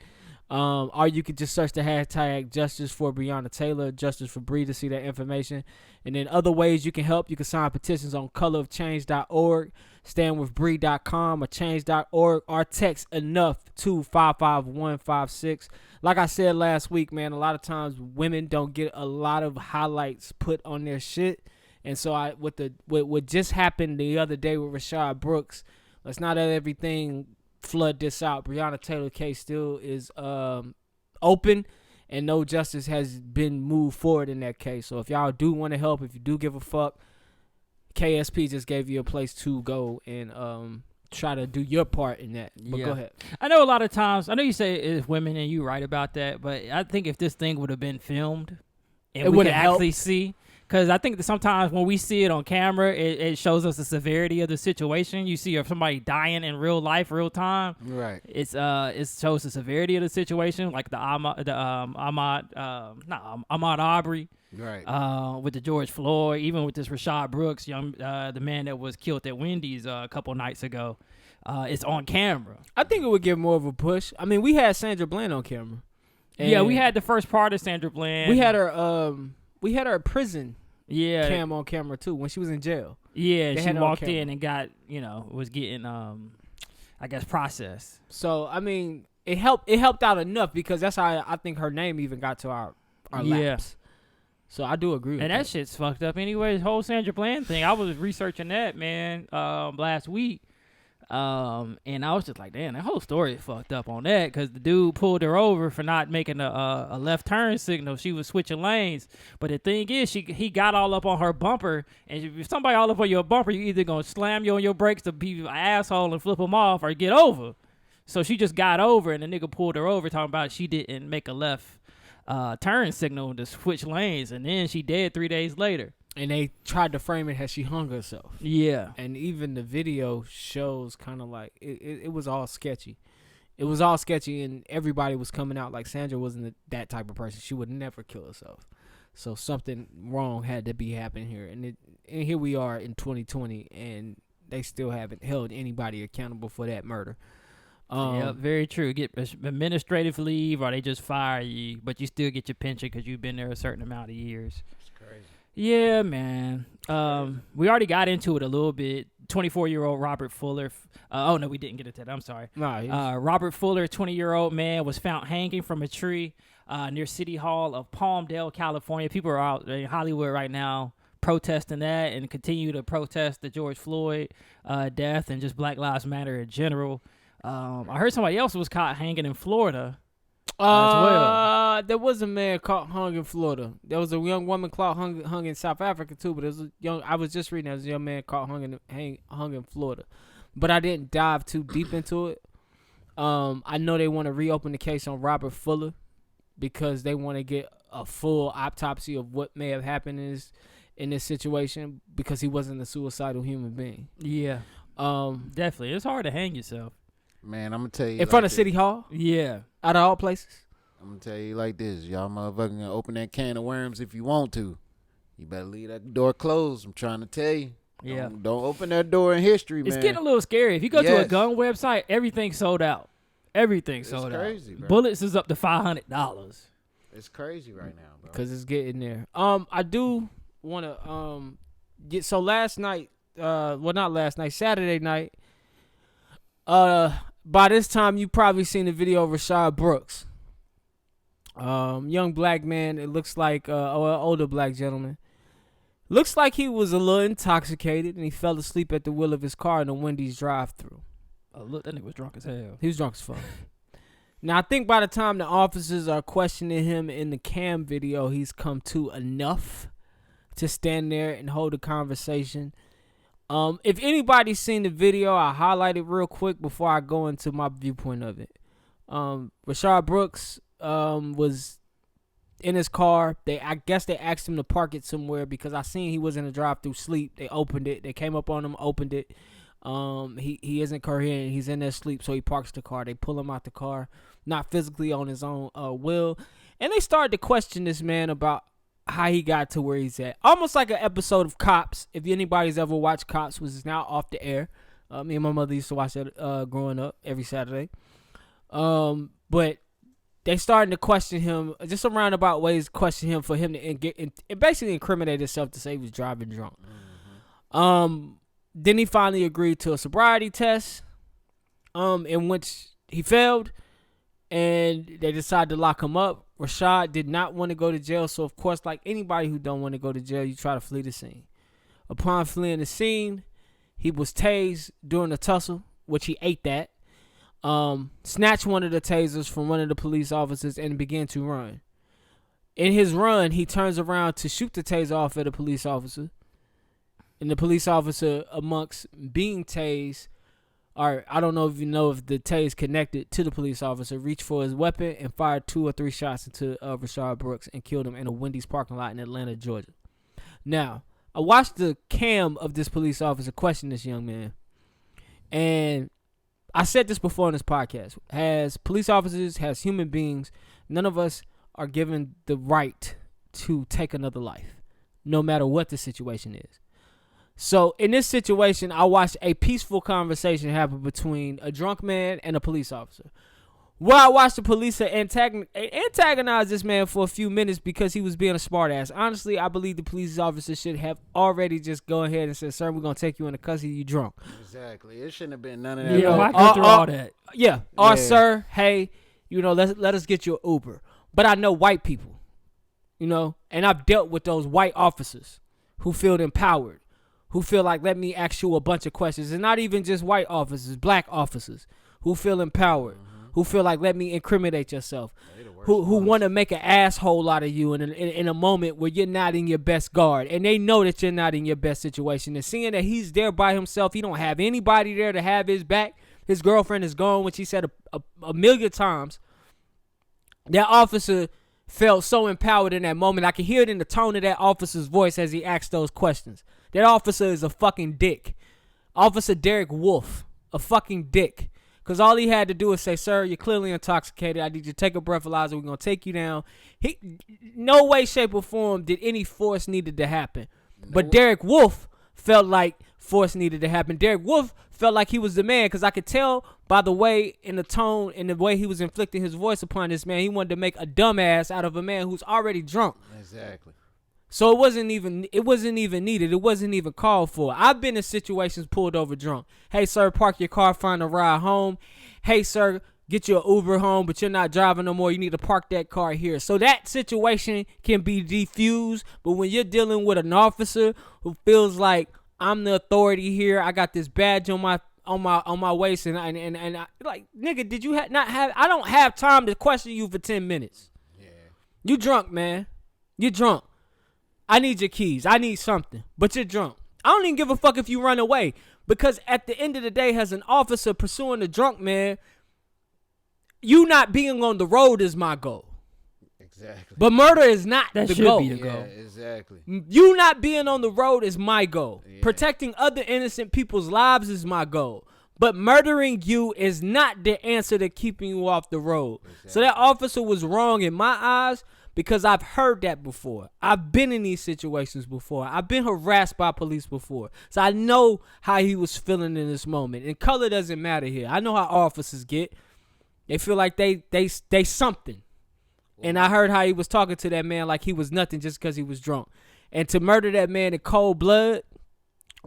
Or you could just search the hashtag Justice for Breonna Taylor, Justice for Bree to see that information. And then other ways you can help, you can sign petitions on colorofchange.org, standwithbree.com, or change.org, or text enough to 55156. Like I said last week, man, a lot of times women don't get a lot of highlights put on their shit. And so what just happened the other day with Rashad Brooks, let's not let everything flood this out. Breonna Taylor case still is open, and no justice has been moved forward in that case. So if y'all do want to help, if you do give a fuck, KSP just gave you a place to go and try to do your part in that. But go ahead. I know a lot of times, I know you say it's women and you right about that, but I think if this thing would have been filmed and we could actually see, because I think that sometimes when we see it on camera, it shows us the severity of the situation. You see somebody dying in real life, real time. Right. It shows the severity of the situation, like the Ahmaud Arbery. Right. With the George Floyd, even with this Rashad Brooks, the man that was killed at Wendy's a couple nights ago. It's on camera. I think it would give more of a push. I mean, we had Sandra Bland on camera. Yeah, we had the first part of Sandra Bland. We had her prison cam on camera too when she was in jail. Yeah, she walked in and got, was getting I guess processed. So I mean, it helped out enough because that's how I think her name even got to our laps. So I do agree with that. And that shit's fucked up anyway. The whole Sandra Bland thing, I was researching that, man, last week. And I was just like, damn, that whole story is fucked up on that because the dude pulled her over for not making a left turn signal. She was switching lanes. But the thing is, he got all up on her bumper. And if somebody all up on your bumper, you either going to slam you on your brakes to be an asshole and flip them off or get over. So she just got over and the nigga pulled her over talking about she didn't make a left turn signal to switch lanes. And then she dead 3 days later. And they tried to frame it as she hung herself. Yeah. And even the video shows kind of like it was all sketchy. It was all sketchy, and everybody was coming out like Sandra wasn't that type of person. She would never kill herself. So something wrong had to be happening here. And here we are in 2020, and they still haven't held anybody accountable for that murder. Yeah, very true. Get administrative leave, or they just fire you, but you still get your pension because you've been there a certain amount of years. Crazy. Yeah, man. We already got into it a little bit. 24-year-old Robert Fuller. Oh, no, we didn't get into that. I'm sorry. Nah, Robert Fuller, 20-year-old man, was found hanging from a tree near City Hall of Palmdale, California. People are out in Hollywood right now protesting that and continue to protest the George Floyd death and just Black Lives Matter in general. I heard somebody else was caught hanging in Florida. As well. There was a man caught hung in Florida. There was a young woman caught hung in South Africa too. But it was I was just reading there was a young man caught hung in Florida. But I didn't dive too deep into it. I know they want to reopen the case on Robert Fuller because they want to get a full autopsy of what may have happened in this situation because he wasn't a suicidal human being. Yeah. Definitely. It's hard to hang yourself. Man, I'm going to tell you. In front of City Hall? Yeah. Out of all places? I'm going to tell you like this. Y'all motherfucking gonna open that can of worms if you want to. You better leave that door closed. I'm trying to tell you. Yeah. Don't open that door in history, man. It's getting a little scary. If you go to a gun website, everything's sold out. Everything's sold out. It's crazy, bro. Bullets is up to $500. It's crazy right now, bro. Because it's getting there. I do want to get... So last night... not last night. Saturday night... by this time, you probably seen the video of Rashad Brooks. Young black man. It looks like an older black gentleman. Looks like he was a little intoxicated and he fell asleep at the wheel of his car in a Wendy's drive-thru. Oh, look, that nigga was drunk as hell. He was drunk as fuck. Now, I think by the time the officers are questioning him in the cam video, he's come to enough to stand there and hold a conversation. If anybody's seen the video, I'll highlight it real quick before I go into my viewpoint of it. Rashad Brooks was in his car. I guess they asked him to park it somewhere because I seen he was in a drive-through sleep. They opened it. They came up on him, opened it. He isn't coherent. He's in there sleep, so he parks the car. They pull him out the car, not physically on his own will. And they started to question this man about how he got to where he's at. Almost like an episode of Cops. If anybody's ever watched Cops, which is now off the air. Me and my mother used to watch that growing up every Saturday. But they starting to question him, just some roundabout ways question him for him to basically incriminate himself to say he was driving drunk. Then he finally agreed to a sobriety test, in which he failed, and they decided to lock him up. Rashad did not want to go to jail, so of course, like anybody who don't want to go to jail, you try to flee the scene. Upon fleeing the scene, he was tased during a tussle, which he ate that. Snatched one of the tasers from one of the police officers and began to run. In his run, he turns around to shoot the taser off at a police officer. And the police officer, amongst being tased, or I don't know if you know if the tase connected to the police officer, reached for his weapon and fired 2 or 3 shots into Rashad Brooks and killed him in a Wendy's parking lot in Atlanta, Georgia. Now, I watched the cam of this police officer question this young man. And I said this before in this podcast. As police officers, as human beings, none of us are given the right to take another life, no matter what the situation is. So in this situation, I watched a peaceful conversation happen between a drunk man and a police officer. Well, I watched the police antagonize this man for a few minutes because he was being a smartass. Honestly, I believe the police officer should have already just go ahead and said, "Sir, we're gonna take you into custody. You drunk." Exactly. It shouldn't have been none of that. Yeah, why go through all that? Yeah. Or sir, hey, let us get you an Uber. But I know white people, and I've dealt with those white officers who feel empowered, who feel like, let me ask you a bunch of questions. And not even just white officers, black officers who feel empowered. Who feel like, let me incriminate yourself, who want to make an asshole out of you in a moment where you're not in your best guard, and they know that you're not in your best situation. And seeing that he's there by himself, he don't have anybody there to have his back. His girlfriend is gone, which he said a million times. That officer felt so empowered in that moment. I could hear it in the tone of that officer's voice as he asked those questions. That officer is a fucking dick. Officer Derek Wolf, a fucking dick. Because all he had to do is say, "Sir, you're clearly intoxicated. I need you to take a breathalyzer. We're going to take you down." No way, shape, or form did any force needed to happen. But Derek Wolf felt like force needed to happen. Derek Wolf felt like he was the man, because I could tell by the way, in the tone, and the way he was inflicting his voice upon this man, he wanted to make a dumbass out of a man who's already drunk. Exactly. So it wasn't even needed. It wasn't even called for. I've been in situations pulled over drunk. "Hey, sir, park your car, find a ride home." "Hey, sir, get you an Uber home, but you're not driving no more. You need to park that car here." So that situation can be defused. But when you're dealing with an officer who feels like, "I'm the authority here. I got this badge on my waist, and I, like, nigga, did you not have? I don't have time to question you for 10 minutes. Yeah, you drunk, man. You drunk. I need your keys. I need something. But you're drunk. I don't even give a fuck if you run away. Because at the end of the day, as an officer pursuing a drunk man, you not being on the road is my goal. Exactly. But murder is not That the should goal. be the goal. Yeah, exactly. You not being on the road is my goal. Yeah. Protecting other innocent people's lives is my goal. But murdering you is not the answer to keeping you off the road. Exactly. So that officer was wrong in my eyes, because I've heard that before. I've been in these situations before. I've been harassed by police before. So I know how he was feeling in this moment. And color doesn't matter here. I know how officers get. They feel like they something. And I heard how he was talking to that man like he was nothing just because he was drunk. And to murder that man in cold blood,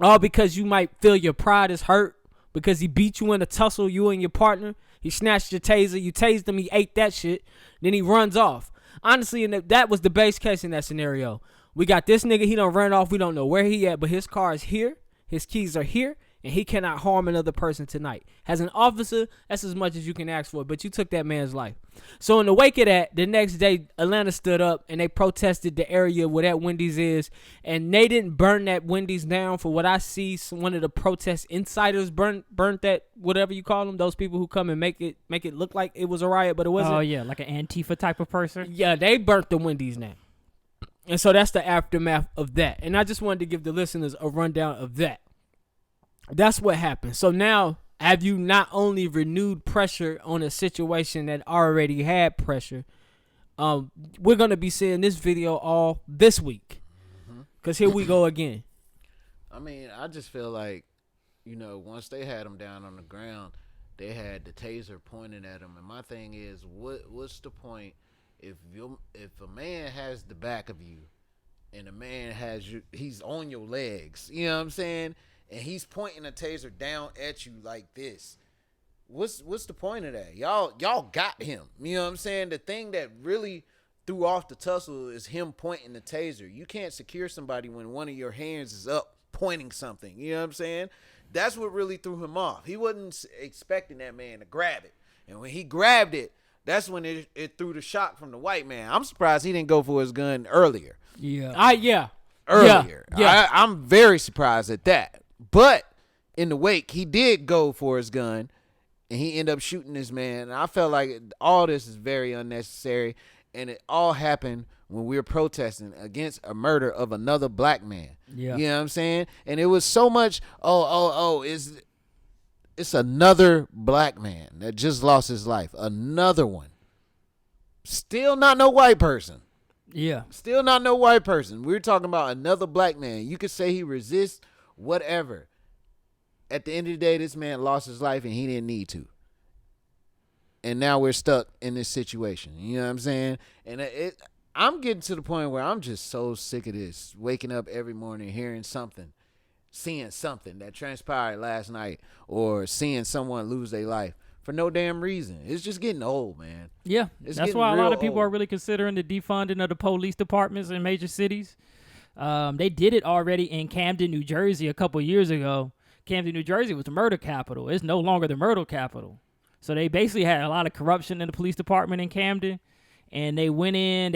all because you might feel your pride is hurt, because he beat you in a tussle, you and your partner. He snatched your taser. You tased him. He ate that shit. Then he runs off. Honestly, and that was the base case in that scenario. We got this nigga, he done run off. We don't know where he at, but his car is here. His keys are here, and he cannot harm another person tonight. As an officer, that's as much as you can ask for, but you took that man's life. So in the wake of that, the next day, Atlanta stood up, and they protested the area where that Wendy's is, and they didn't burn that Wendy's down. For what I see, one of the protest insiders burnt that, whatever you call them, those people who come and make it look like it was a riot, but it wasn't. Oh, yeah, like an Antifa type of person? Yeah, they burnt the Wendy's down. And so that's the aftermath of that. And I just wanted to give the listeners a rundown of that. That's what happened. So now, have you not only renewed pressure on a situation that already had pressure, We're gonna be seeing this video all this week. Cause here we go again. I mean, I just feel like, once they had him down on the ground, they had the taser pointed at him. And my thing is, what's the point if a man has the back of you, and a man he's on your legs, you know what I'm saying, and he's pointing a taser down at you like this? What's the point of that? Y'all got him. You know what I'm saying? The thing that really threw off the tussle is him pointing the taser. You can't secure somebody when one of your hands is up pointing something. You know what I'm saying? That's what really threw him off. He wasn't expecting that man to grab it. And when he grabbed it, that's when it threw the shock from the white man. I'm surprised he didn't go for his gun earlier. Yeah. Earlier. Yeah. I'm very surprised at that. But in the wake, he did go for his gun, and he ended up shooting this man. And I felt like all this is very unnecessary, and it all happened when we were protesting against a murder of another black man. Yeah. You know what I'm saying? And it was so much, it's another black man that just lost his life. Another one. Still not no white person. Yeah. Still not no white person. We're talking about another black man. You could say he resists, whatever. At the end of the day, this man lost his life and he didn't need to. And now we're stuck in this situation. You know what I'm saying? And I'm getting to the point where I'm just so sick of this. Waking up every morning, hearing something, seeing something that transpired last night, or seeing someone lose their life for no damn reason. It's just getting old, man. Yeah. It's That's getting why a lot real of people old. are really considering the defunding of the police departments in major cities. They did it already in Camden, New Jersey a couple years ago. Camden, New Jersey was the murder capital. It's no longer the murder capital. So they basically had a lot of corruption in the police department in Camden. And they went in,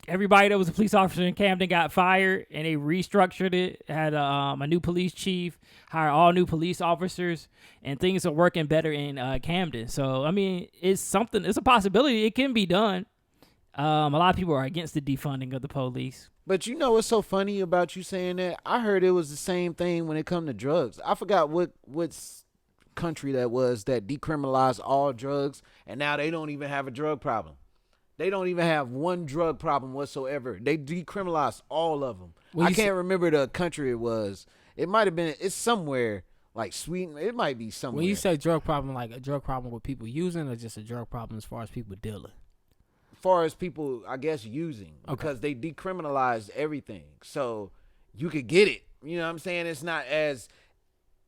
everybody that was a police officer in Camden got fired, and they restructured it, had a new police chief, hired all new police officers, and things are working better in Camden. So, I mean, it's a possibility. It can be done. A lot of people are against the defunding of the police. But you know what's so funny about you saying that? I heard it was the same thing when it come to drugs. I forgot what country that was that decriminalized all drugs, and now they don't even have a drug problem. They don't even have one drug problem whatsoever. They decriminalized all of them. I can't remember the country it was. It might have been, it's somewhere like Sweden. It might be somewhere. When you say drug problem, like a drug problem with people using, or just a drug problem as far as people dealing? As far as people, I guess, using. Because they decriminalized everything. So you could get it. You know what I'm saying?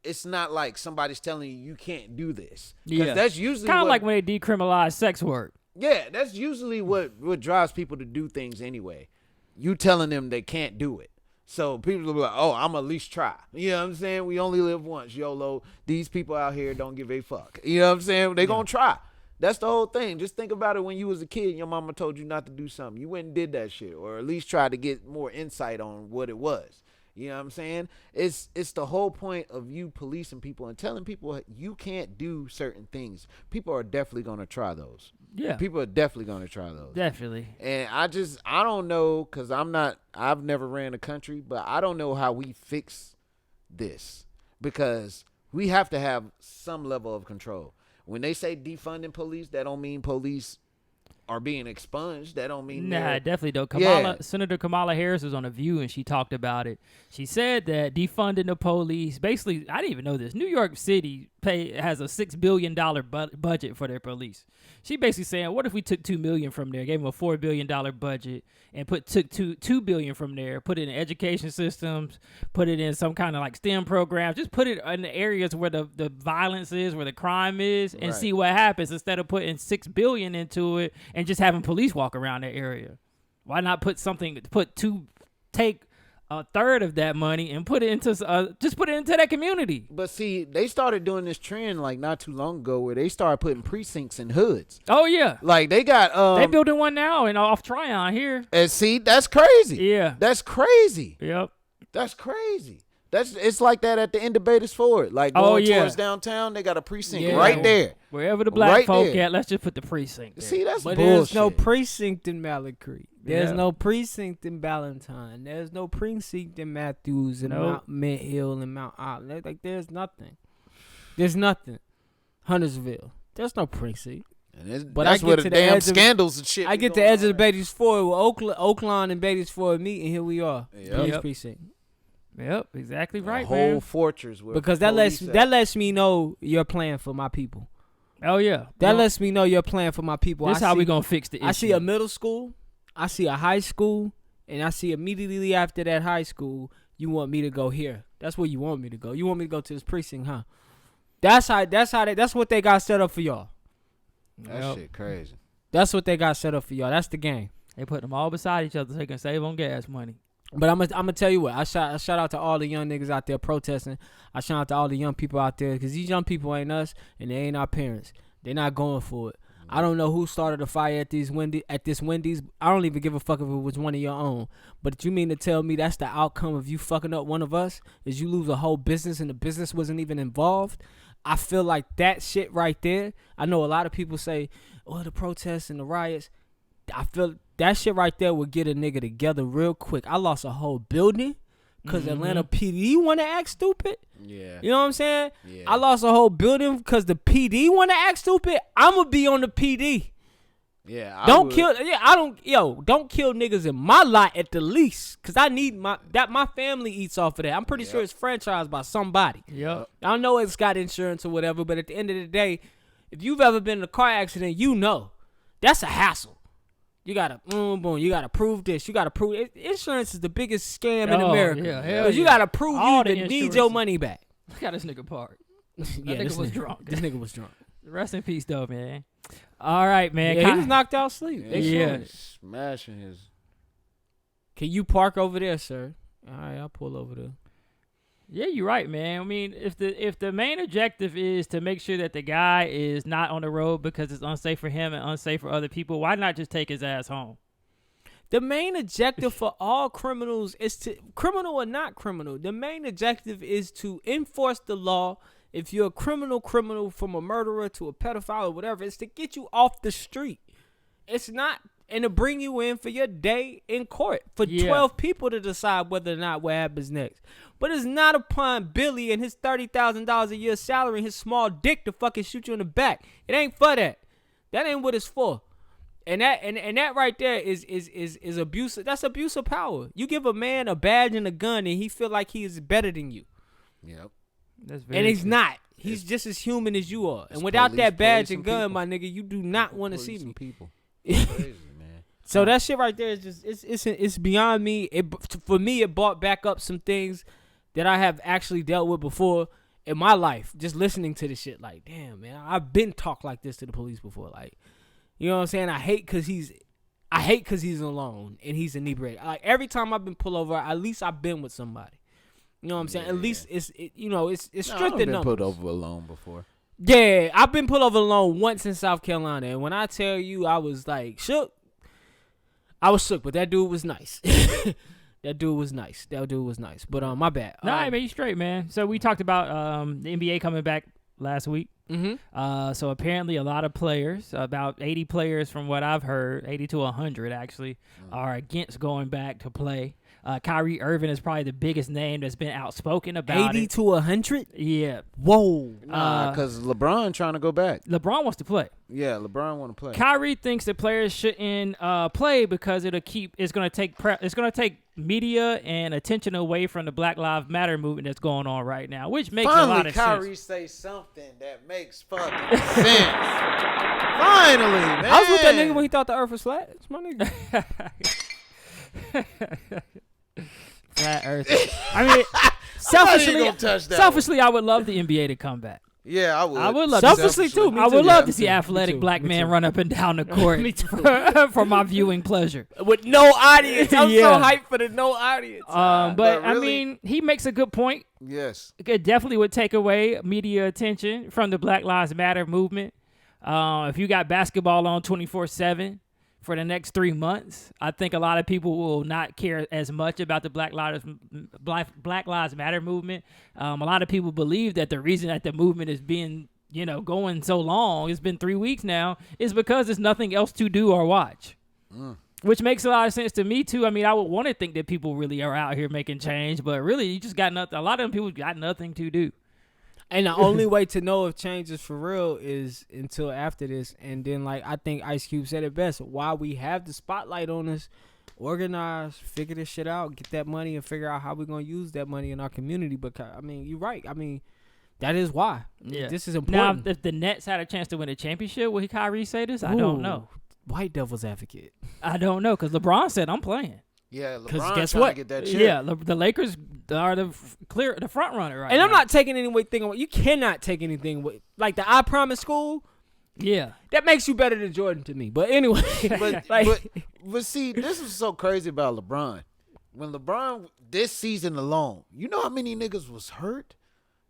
It's not like somebody's telling you can't do this. Yeah. That's usually kind of like when they decriminalize sex work. Yeah, that's usually what drives people to do things anyway. You telling them they can't do it. So people will be like, oh, I'm at least try. You know what I'm saying? We only live once, YOLO. These people out here don't give a fuck. You know what I'm saying? They gonna try. That's the whole thing. Just think about it when you was a kid and your mama told you not to do something. You went and did that shit, or at least tried to get more insight on what it was. You know what I'm saying? It's the whole point of you policing people and telling people you can't do certain things. People are definitely going to try those. Yeah. People are definitely going to try those. Definitely. And I don't know, because I've never ran a country, but I don't know how we fix this, because we have to have some level of control. When they say defunding police, that don't mean police are being expunged. That don't mean definitely don't. Yeah. Senator Kamala Harris was on The View, and she talked about it. She said that defunding the police, basically, I didn't even know this. New York City has a $6 billion budget for their police. She basically saying, what if we took $2 million from there, gave them a $4 billion budget, and took $2 billion from there, put it in education systems, put it in some kind of like STEM programs, just put it in the areas where the violence is, where the crime is, and see what happens, instead of putting $6 billion into it and just having police walk around that area. Why not take a third of that money and put it into that community? But see, they started doing this trend like not too long ago where they started putting precincts in hoods. Oh yeah, like they got they building one now and off Tryon here. And see, that's crazy. Yeah, that's crazy. Yep, that's crazy. It's like that at the end of Beatties Ford. Like going towards downtown, they got a precinct right there. Wherever the black folk at, let's just put the precinct there. See, that's but bullshit. There's no precinct in Mallard Creek. There's no precinct in Ballantyne. There's no precinct in Matthews and Mount Mint Hill and Mount Olive. Like there's nothing. There's nothing. Huntersville. There's no precinct. But that's I where get the to the damn edge of- scandals and shit. I be get the going edge of on the Beatties Ford with Oakland and Beatties Ford meet, and here we are. Yep. Police Yep. precinct. Yep, exactly at. right, A whole man. fortress. Where Because that police lets me know you're playing for my people. Oh yeah, That lets me know you're playing for my people. This how we gonna fix the issue. I see a middle school, I see a high school, and I see immediately after that high school, you want me to go here. That's where you want me to go. You want me to go to this precinct, huh? That's what they got set up for y'all. That shit crazy. That's what they got set up for y'all. That's the game. They put them all beside each other so they can save on gas money. But I'm gonna tell you what. I shout out to all the young niggas out there protesting. I shout out to all the young people out there because these young people ain't us and they ain't our parents. They're not going for it. I don't know who started a fire at this Wendy's. I don't even give a fuck if it was one of your own. But you mean to tell me that's the outcome of you fucking up one of us? Is you lose a whole business and the business wasn't even involved? I feel like that shit right there. I know a lot of people say, "Oh, the protests and the riots." I feel that shit right there would get a nigga together real quick. I lost a whole building because Atlanta PD want to act stupid. Yeah. You know what I'm saying? Yeah. I lost a whole building because the PD want to act stupid. I'm going to be on the PD. Yeah. Don't kill niggas in my lot at the least because I need my family eats off of that. I'm pretty sure it's franchised by somebody. Yep. I know it's got insurance or whatever, but at the end of the day, if you've ever been in a car accident, you know that's a hassle. You gotta boom. You gotta prove this. You gotta prove it. Insurance is the biggest scam in America. Yeah, hell Because you yeah. gotta prove All you the need insurance your is- money back. Look at this nigga part. Yeah, nigga this was drunk. This nigga was drunk. Rest in peace, though, man. All right, man. Yeah, he was knocked out asleep. They Yeah. showing it. Smashing his. Can you park over there, sir? All right, I'll pull over there. Yeah, you're right, man. I mean, if the main objective is to make sure that the guy is not on the road because it's unsafe for him and unsafe for other people, why not just take his ass home? The main objective for all criminals is to, criminal or not criminal, the main objective is to enforce the law. If you're a criminal from a murderer to a pedophile or whatever, it's to get you off the street. It's not, and to bring you in for your day in court for 12 people to decide whether or not what happens next. But it's not upon Billy and his $30,000 a year salary and his small dick to fucking shoot you in the back. It ain't for that. That ain't what it's for. And that right there is abuse. That's abuse of power. You give a man a badge and a gun and he feel like he is better than you. Yep. That's very And he's true. not. He's just as human as you are. And it's without that badge police and some gun, people. my nigga, you do not want to see Some me. people. Crazy, man. So that shit right there is just it's beyond me. For me, it brought back up some things that I have actually dealt with before in my life. Just listening to this shit, like, damn, man, I've been talked like this to the police before. Like, you know what I'm saying? I hate because he's alone and he's inebriated. Like every time I've been pulled over, at least I've been with somebody. You know what I'm saying? At least it's strength in I've been numbers. put over alone before. Yeah, I've been pulled over alone once in South Carolina, and when I tell you I was like shook, I was shook, but that dude was nice. That dude was nice. But my bad. Nah, man, you straight, man. So we talked about the NBA coming back last week. Mm-hmm. So apparently a lot of players, about 80 players from what I've heard, 80 to 100 actually, are against going back to play. Kyrie Irving is probably the biggest name that's been outspoken about 80 it. to 100? Yeah. Whoa. Nah, because LeBron trying to go back. LeBron wants to play. Yeah, LeBron want to play. Kyrie thinks that players shouldn't play because it's going to take media and attention away from the Black Lives Matter movement that's going on right now, which makes a lot of Kyrie sense. say something that makes fucking sense. Finally, man. I was with that nigga when he thought the earth was flat. It's my nigga. Flat Earth. I mean, selfishly, I would love the NBA to come back. Yeah, I would. I would love Selfishly, too. Me I would too. love Yeah, to see me too. athletic Me too. black Me men too. run up and down the court Me too. for my viewing pleasure. With no audience. I'm Yeah. so hyped for the no audience. But But I really- mean, he makes a good point. Yes. It definitely would take away media attention from the Black Lives Matter movement. If you got basketball on 24/7 for the next 3 months, I think a lot of people will not care as much about the Black Lives Matter movement. A lot of people believe that the reason that the movement is being, going so long, it's been 3 weeks now, is because there's nothing else to do or watch. Which makes a lot of sense to me, too. I mean, I would want to think that people really are out here making change, but really, you just got nothing. A lot of them people got nothing to do. And the only way to know if change is for real is until after this. And then, like, I think Ice Cube said it best. While we have the spotlight on us, organize, figure this shit out, get that money, and figure out how we're going to use that money in our community. Because, I mean, you're right. I mean, that is why. Yeah. This is important. Now, if the Nets had a chance to win a championship, would Kyrie say this? I don't know. White devil's advocate. I don't know, because LeBron said, I'm playing. Yeah, LeBron guess trying what? to get that shit. Yeah, the Lakers are the front runner right now. And I'm not taking anything away. You cannot take anything away. Like the I Promise School, Yeah. that makes you better than Jordan to me. But anyway. But see, this is so crazy about LeBron. When LeBron, this season alone, you know how many niggas was hurt?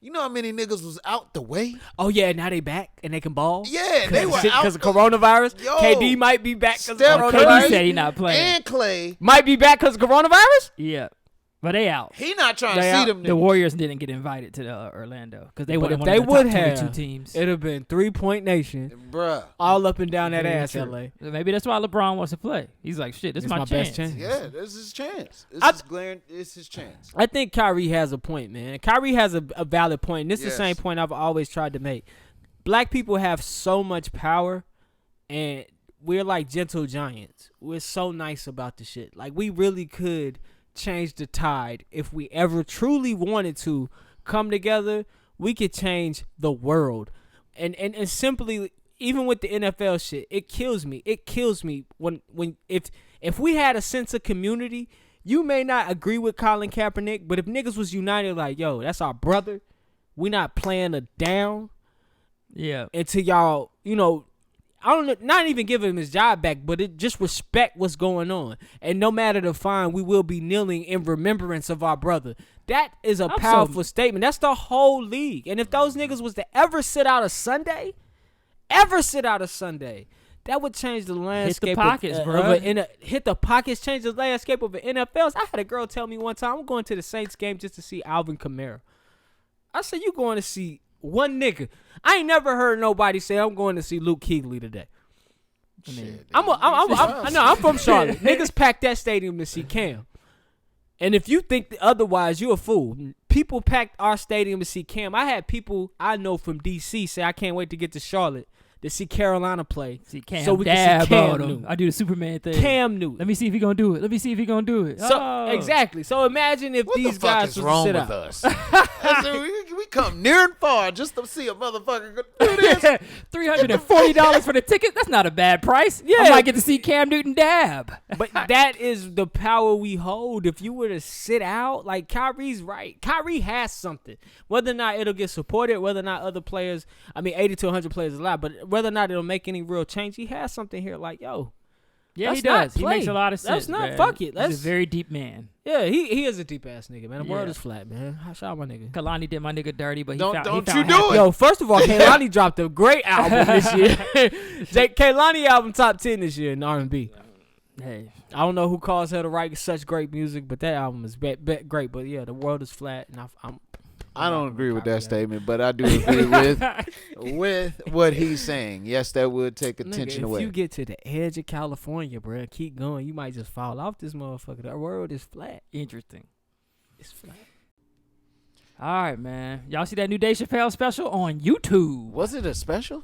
You know how many niggas was out the way? Oh, yeah, now they back and they can ball? Yeah, they were out. Because of coronavirus? Yo, KD might be back because of Steph coronavirus? KD said he not playing. And Clay. Might be back because of coronavirus? Yeah. But they out. He not trying to They see out. them niggas. The Warriors didn't get invited to Orlando because they would But have if one of they the top would 22 have, teams. it'd have been 3-point nation Bruh. all up and down that Very ass, true. LA. Maybe that's why LeBron wants to play. He's like, shit, this is It's my best chance. chance. Yeah, this is his chance. It's his chance. I think Kyrie has a point, man. Kyrie has a valid point. And this is the same Yes. point I've always tried to make. Black people have so much power, and we're like gentle giants. We're so nice about the shit. Like, we really could change the tide if we ever truly wanted to come together. We could change the world. And simply, even with the NFL shit, it kills me. It kills me when if we had a sense of community. You may not agree with Colin Kaepernick, but if niggas was united, like, yo, that's our brother, we not playing a down Yeah. until y'all, you know, I don't know, not even give him his job back, but it just respect what's going on. And no matter the fine, we will be kneeling in remembrance of our brother. That is a powerful statement. That's the whole league. And if those niggas was to ever sit out a Sunday, that would change the landscape. pockets, Hit the pockets, change the landscape of the NFL. I had a girl tell me one time, I'm going to the Saints game just to see Alvin Kamara. I said, you going to see one nigga. I ain't never heard nobody say I'm going to see Luke Kuechly today. Shit, I'm from Charlotte. Niggas packed that stadium to see Cam. And if you think otherwise, you a fool. People packed our stadium to see Cam. I had people I know from D.C. say, I can't wait to get to Charlotte to see Carolina play. See Cam so we can dab see Cam on him. Newton. I do the Superman thing. Cam Newton. Let me see if he gonna do it. So exactly. So imagine if what these the fuck guys is was wrong to sit with out. us? I said, we come near and far just to see a motherfucker do this. $340 for the ticket? That's not a bad price. Yeah. I might get to see Cam Newton dab. But that is the power we hold. If you were to sit out, like Kyrie's right. Kyrie has something. Whether or not it'll get supported, whether or not other players, 80 to 100 players is a lot, but whether or not it'll make any real change, he has something here like, yo. Yeah, Let's he does. not He play. makes a lot of sense. Let's not man. fuck it. He's a very deep man. Yeah, he is a deep ass nigga, man. The world Yeah. is flat, man. Shout out my nigga. Kalani did my nigga dirty, but he Don't found you do happy. it. Yo, first of all, Kehlani dropped a great album this year. Kehlani album top 10 this year in R&B. Hey, I don't know who calls her to write such great music, but that album is great. But yeah, the world is flat, and I don't agree with that statement, but I do agree with what he's saying. Yes, that would take attention if away. you get to the edge of California, bro, keep going. You might just fall off this motherfucker. The world is flat. interesting. It's flat. All right, man. Y'all see that new Dave Chappelle special on YouTube? Was it a special?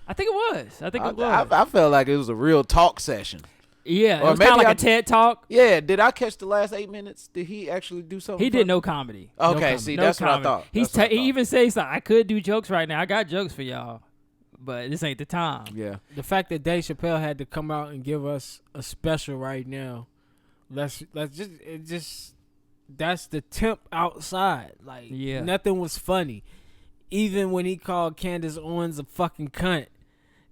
I think it was. I think it was. I felt like it was a real talk session. Yeah, it Or was kind of maybe like a TED Talk. Yeah, did I catch the last 8 minutes? Did he actually do something? He did no comedy. Okay, No comedy. see, No that's what I comedy. thought. He That's what I thought. even says, like, I could do jokes right now. I got jokes for y'all, but this ain't the time. Yeah. The fact that Dave Chappelle had to come out and give us a special right now, let's just that's the temp outside. Like, Yeah. nothing was funny. Even when he called Candace Owens a fucking cunt.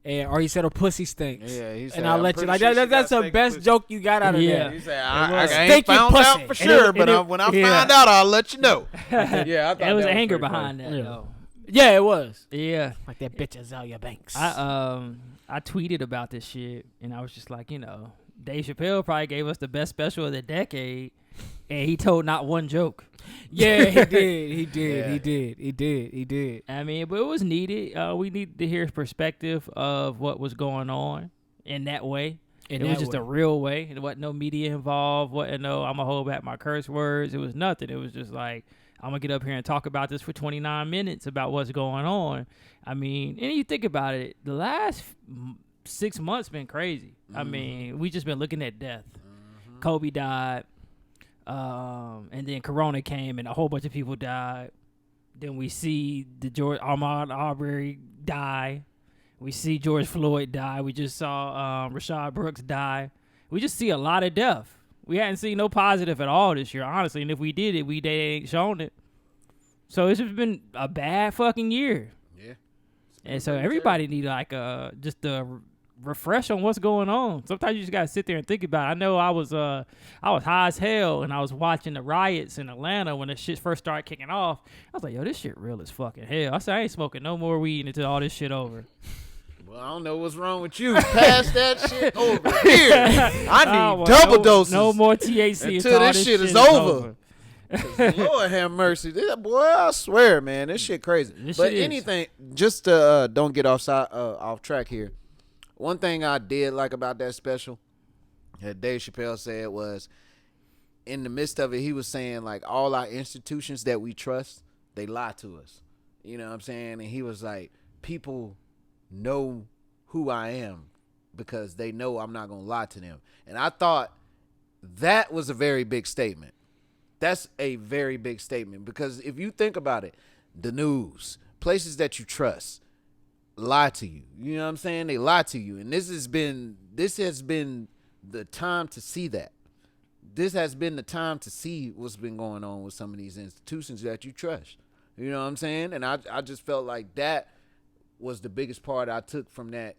Or he said her pussy stinks. Yeah, he said, and I'll I'm let you pretty like sure that. she That's got the stinky best pussy. joke you got out of Yeah. that. He said, It I was ain't stinky found pussy. out for sure, And but it- when I yeah. find out, I'll let you know. Yeah, I thought There was that anger pretty behind funny. that, Yeah. though. Yeah, it was. Yeah. Like that bitch Azalea Banks. I tweeted about this shit, and I was just like, Dave Chappelle probably gave us the best special of the decade, and he told not one joke. Yeah, he did. He did. Yeah. He did. I mean, but it was needed. We needed to hear his perspective of what was going on in that way. It was just a real way. It wasn't no media involved. Wasn't no, I'm going to hold back my curse words. It was nothing. It was just like, I'm going to get up here and talk about this for 29 minutes about what's going on. I mean, and you think about it, the last 6 months been crazy. I mean, we just been looking at death. Kobe died, and then Corona came, and a whole bunch of people died. Then we see the Ahmaud Arbery die. We see George Floyd die. We just saw Rashad Brooks die. We just see a lot of death. We hadn't seen no positive at all this year, honestly. And if we did it, they ain't shown it. So it's just been a bad fucking year. Yeah. And so everybody need like just a refresh on what's going on. Sometimes you just gotta sit there and think about it. I know I was high as hell and I was watching the riots in Atlanta when the shit first started kicking off. I was like, yo, this shit real as fucking hell. I said, I ain't smoking no more weed until all this shit over. Well, I don't know what's wrong with you. Pass that shit over here. I need double doses. No more THC until this shit is over. Lord have mercy. Boy, I swear, man, this shit crazy. But anything, just to don't get off track here. One thing I did like about that special that Dave Chappelle said was, in the midst of it, he was saying, like, all our institutions that we trust, they lie to us. You know what I'm saying? And he was like, people know who I am because they know I'm not going to lie to them. And I thought that was a very big statement. That's a very big statement because if you think about it, the news, places that you trust, lie to you. You know what I'm saying? They lie to you. And this has been the time to see that. This has been the time to see what's been going on with some of these institutions that you trust. You know what I'm saying? And I just felt like that was the biggest part I took from that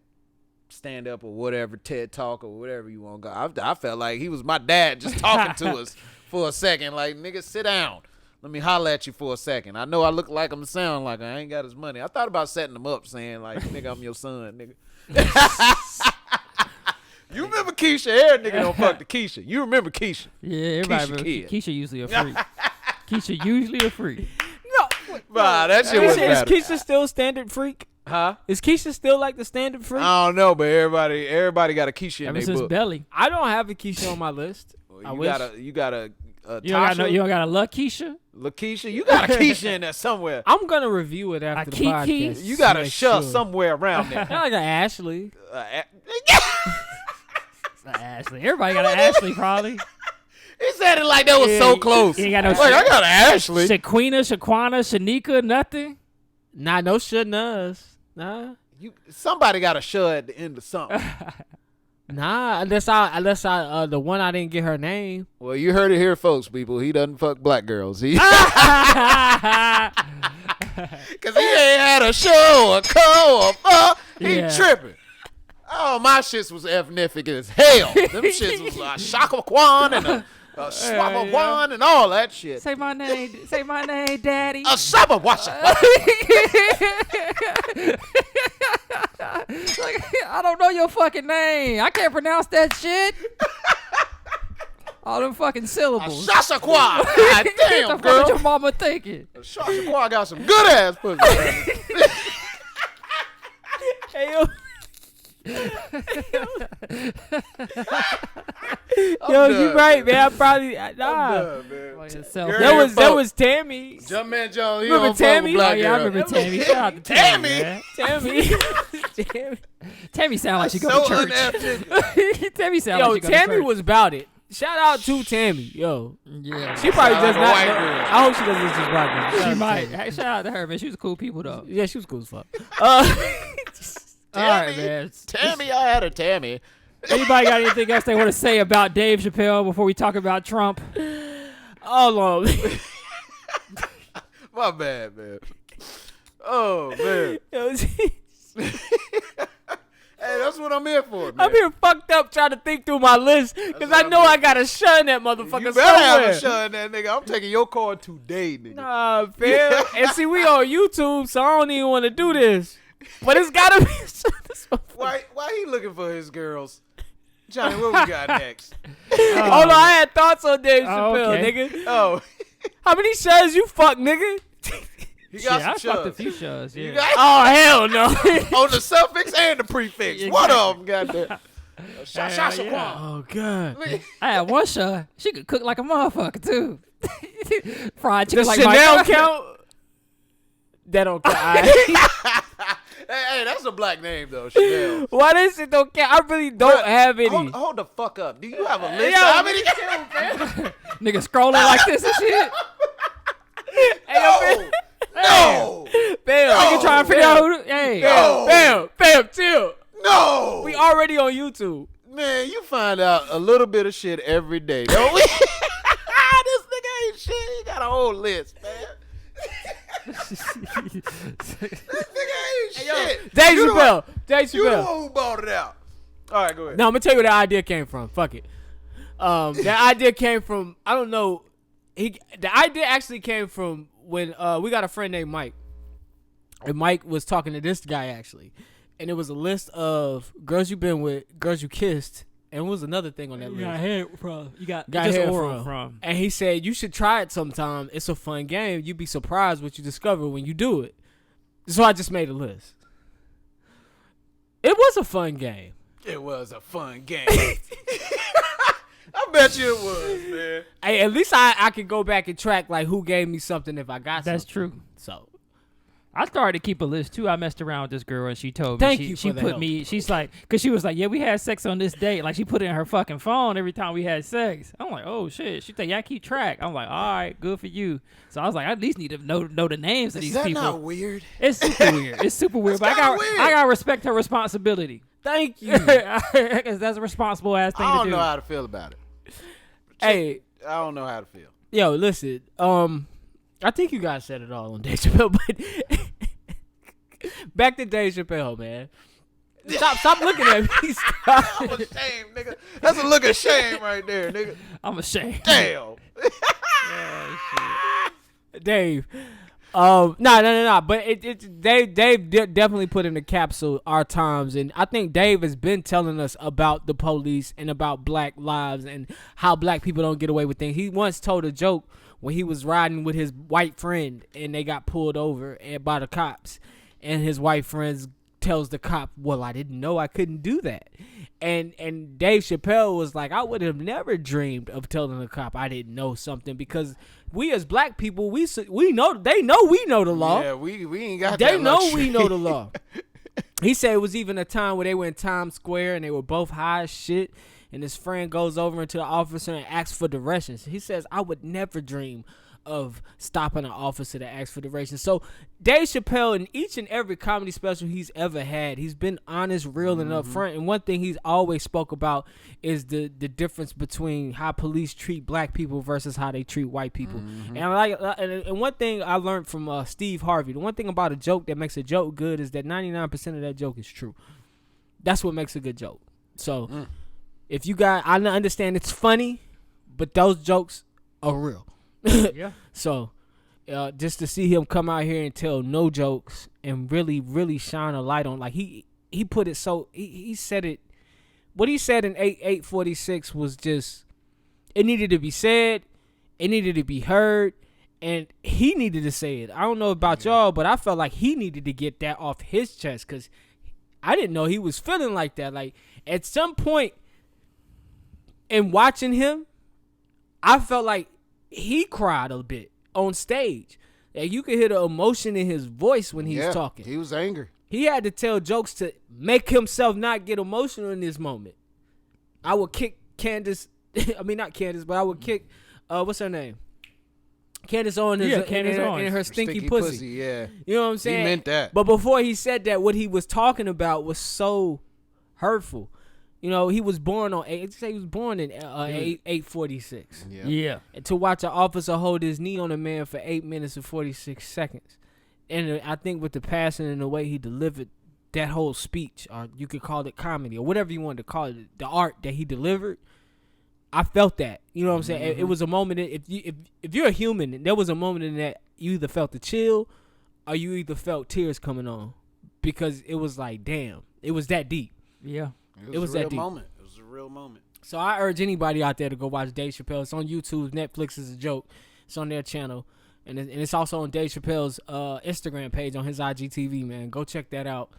stand up or whatever, TED Talk or whatever you want to go. I felt like he was my dad just talking to us for a second. Like, nigga, sit down. Let me holler at you for a second. I know I look like him, sound like I ain't got his money. I thought about setting him up, saying like, nigga, I'm your son, nigga. You remember Keisha? Every nigga don't fuck the Keisha. You remember Keisha? Yeah, everybody. Keisha usually a freak. Keisha usually a freak. No, nah, that shit was Is bad. Keisha still standard freak? Huh? Is Keisha still like the standard freak? I don't know, but everybody got a Keisha in Ever their since book. Belly. I don't have a Keisha on my list. You got a You don't got a Keisha? LaKeisha, you got a Keisha in there somewhere. I'm gonna review it after the podcast. You got a Sha somewhere around there. I like an Ashley. Ashley. Everybody got an Ashley, probably. He said it like that was so close. You ain't got no like, I got an Ashley. Shaquana, Shanika, nothing. Nah, no shouldn't. Nah. Somebody got a Sha at the end of something. Nah, unless I the one I didn't get her name. Well, you heard it here, folks, people. He doesn't fuck black girls. He Cause he ain't had a show, a co, he tripping. Oh, my shits was ethnic as hell. Them shits was Shaka Kwan and a Swabba Kwan and all that shit. Say my name, Daddy. A Shabba Washa. Like, I don't know your fucking name. I can't pronounce that shit. All them fucking syllables. Shasha Kwa. God damn, what the girl. fuck is your mama thinking? Shasha Kwa got some good ass pussy. Hey, yo, you right, man. I probably nah. Done, man. That was Tammy. Jumpman Jones. Remember Tammy? Oh yeah, I remember Tammy. Shout out to Tammy. Man. Tammy sound like she go to church. Tammy sound like she go to church. Tammy was about it. Shout out to Tammy, yo. Yeah, she probably does not. I hope she doesn't listen to this podcast. She might. Hey, shout out to her, man. She was cool people though. Yeah, she was cool as fuck. All right, man. Tammy, I had a Tammy. Anybody got anything else they want to say about Dave Chappelle before we talk about Trump? Oh, Lord. My bad, man. Oh, man. Hey, that's what I'm here for, man. I'm here fucked up trying to think through my list because I know I got a shun that motherfucker you better somewhere. have a shun that nigga. I'm taking your card today, nigga. Nah, fam. And see, we on YouTube, so I don't even want to do this. But it's gotta be. Why he looking for his girls? Johnny, what we got next? Hold on, I had thoughts on Dave Chappelle, okay. nigga. Oh. How many shuns you fuck, nigga? He got I some fucked a chuds. few shows, yeah. Oh, hell no. On the suffix and the prefix. Exactly. One of them, goddamn. Shaquan. yeah. Oh God. I had one shot. She could cook like a motherfucker too. Fried chicken Does like Chanel my count? That don't count. Hey, that's a black name though, Chanel. Why this shit don't count? I really don't have any. Hold the fuck up. Do you have a list? Yeah, of how many? Nigga scrolling like this and shit. No. No. Bam. Nigga trying to figure out who. Hey. No. Bam, chill. No. We already on YouTube. Man, you find out a little bit of shit every day, don't we? This nigga ain't shit. He got a whole list, man. This nigga ain't shit. Dave You the Chappelle. Dave You the Chappelle. one who bought it out. All right, go ahead. No, I'm gonna tell you where the idea came from. Fuck it. That idea came from, I don't know. The idea actually came from when we got a friend named Mike. And Mike was talking to this guy actually. And it was a list of girls you've been with, girls you kissed, and it was another thing on that list. You got Got just hair oral from. And he said, you should try it sometime. It's a fun game. You'd be surprised what you discover when you do it. So I just made a list. It was a fun game. It was a fun game. I bet you it was, man. Hey, at least I could go back and track like who gave me something if I got That's something. true. So I started to keep a list too. I messed around with this girl and she told me. Thank she, you she for the put help. me. She's like, cause she was like, yeah, we had sex on this date. Like she put it in her fucking phone every time we had sex. I'm like, oh shit. She said, yeah, I keep track. I'm like, all right, good for you. So I was like, I at least need to know the names of Is these that people. not weird? It's super weird. It's super weird. But kinda weird. I gotta respect her responsibility. thank you. Cause that's a responsible ass thing I to don't do. know how to feel about it. Hey, I don't know how to feel. yo, listen. I think you guys said it all on Dave Chappelle, but back to Dave Chappelle, man. Stop looking at me. Stop. I'm ashamed, nigga. That's a look of shame right there, nigga. I'm ashamed. Damn. Dave. No. But Dave definitely put in the capsule our times, and I think Dave has been telling us about the police and about black lives and how black people don't get away with things. He once told a joke when he was riding with his white friend and they got pulled over by the cops, and his white friend tells the cop, "Well, I didn't know I couldn't do that." And Dave Chappelle was like, I would have never dreamed of telling the cop I didn't know something, because we as black people, we know, they know we know the law. Yeah, we ain't got They that know luxury. we know the law. He said it was even a time where they were in Times Square and they were both high as shit, and his friend goes over into the officer and asks for directions. He says, I would never dream of stopping an officer to ask for directions. So Dave Chappelle, in each and every comedy special he's ever had, he's been honest, real, and upfront. And one thing he's always spoke about is the difference between how police treat black people versus how they treat white people. And one thing I learned from Steve Harvey, the one thing about a joke that makes a joke good is that 99% of that joke is true. That's what makes a good joke. So if you got, I understand it's funny, but those jokes are real. Yeah. So just to see him come out here and tell no jokes and really shine a light on, like he put it so he said it, what he said in 846 was just, it needed to be said, it needed to be heard, and he needed to say it. I don't know about y'all, but I felt like he needed to get that off his chest, because I didn't know he was feeling like that. Like at some point in watching him, I felt like he cried a bit on stage. Like you could hear the emotion in his voice when he's talking. He was angry. He had to tell jokes to make himself not get emotional in this moment. I would kick Candace. I mean, not Candace, but I would kick, what's her name? Candace Owens in her stinky pussy. Yeah. You know what I'm saying? He meant that. But before he said that, what he was talking about was so hurtful. You know, he was born on, he was born in 846. Yeah. And to watch an officer hold his knee on a man for 8 minutes and 46 seconds. And I think with the passion and the way he delivered that whole speech, or you could call it comedy, or whatever you wanted to call it, the art that he delivered, I felt that. You know what I'm saying? It was a moment that if you're a human, there was a moment in that you either felt the chill or you either felt tears coming on, because it was like, damn, it was that deep. Yeah. It was a real that deep. moment. It was a real moment. So I urge anybody out there to go watch Dave Chappelle. It's on YouTube. Netflix is a joke. It's on their channel. And it's also on Dave Chappelle's Instagram page on his IGTV, man. Go check that out.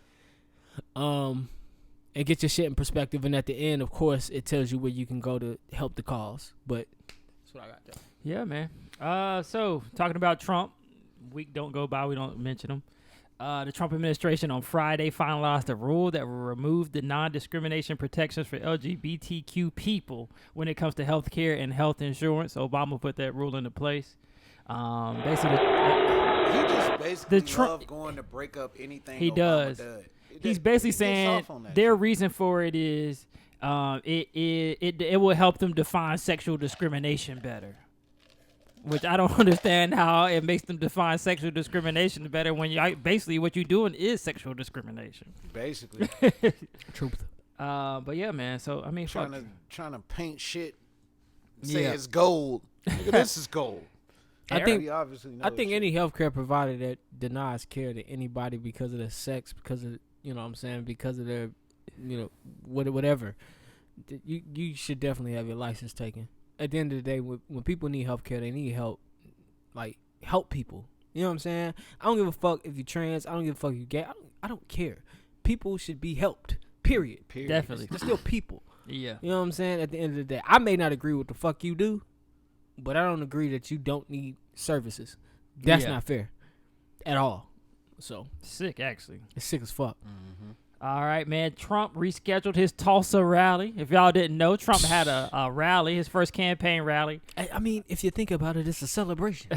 and get your shit in perspective. And at the end, of course, it tells you where you can go to help the cause. But that's what I got there. Yeah, man. So talking about Trump, week don't go by we don't mention him. The Trump administration on Friday finalized a rule that will remove the non-discrimination protections for LGBTQ people when it comes to health care and health insurance. Obama put that rule into place. Basically, He just basically Trump love going to break up anything. He Obama does. He's basically saying their reason for it is it will help them define sexual discrimination better. Which I don't understand how it makes them define sexual discrimination better when basically what you're doing is sexual discrimination. Basically. Truth. But yeah, man. So I mean, trying to paint shit. Say Yeah. it's gold. Nigga, this is gold. I think We obviously know I think shit. any healthcare provider that denies care to anybody because of their sex, because of what I'm saying, because of their whatever, you should definitely have your license taken. At the end of the day, when people need healthcare, they need help, like help people. You know what I'm saying? I don't give a fuck if you're trans. I don't give a fuck if you're gay. I don't care. People should be helped. Period. Definitely. They're still people. Yeah. You know what I'm saying? At the end of the day, I may not agree with the fuck you do, but I don't agree that you don't need services. That's not fair at all. So Sick, actually. it's sick as fuck. Mm-hmm. All right, man. Trump rescheduled his Tulsa rally. If y'all didn't know, Trump had a rally, his first campaign rally. I mean, if you think about it, it's a celebration.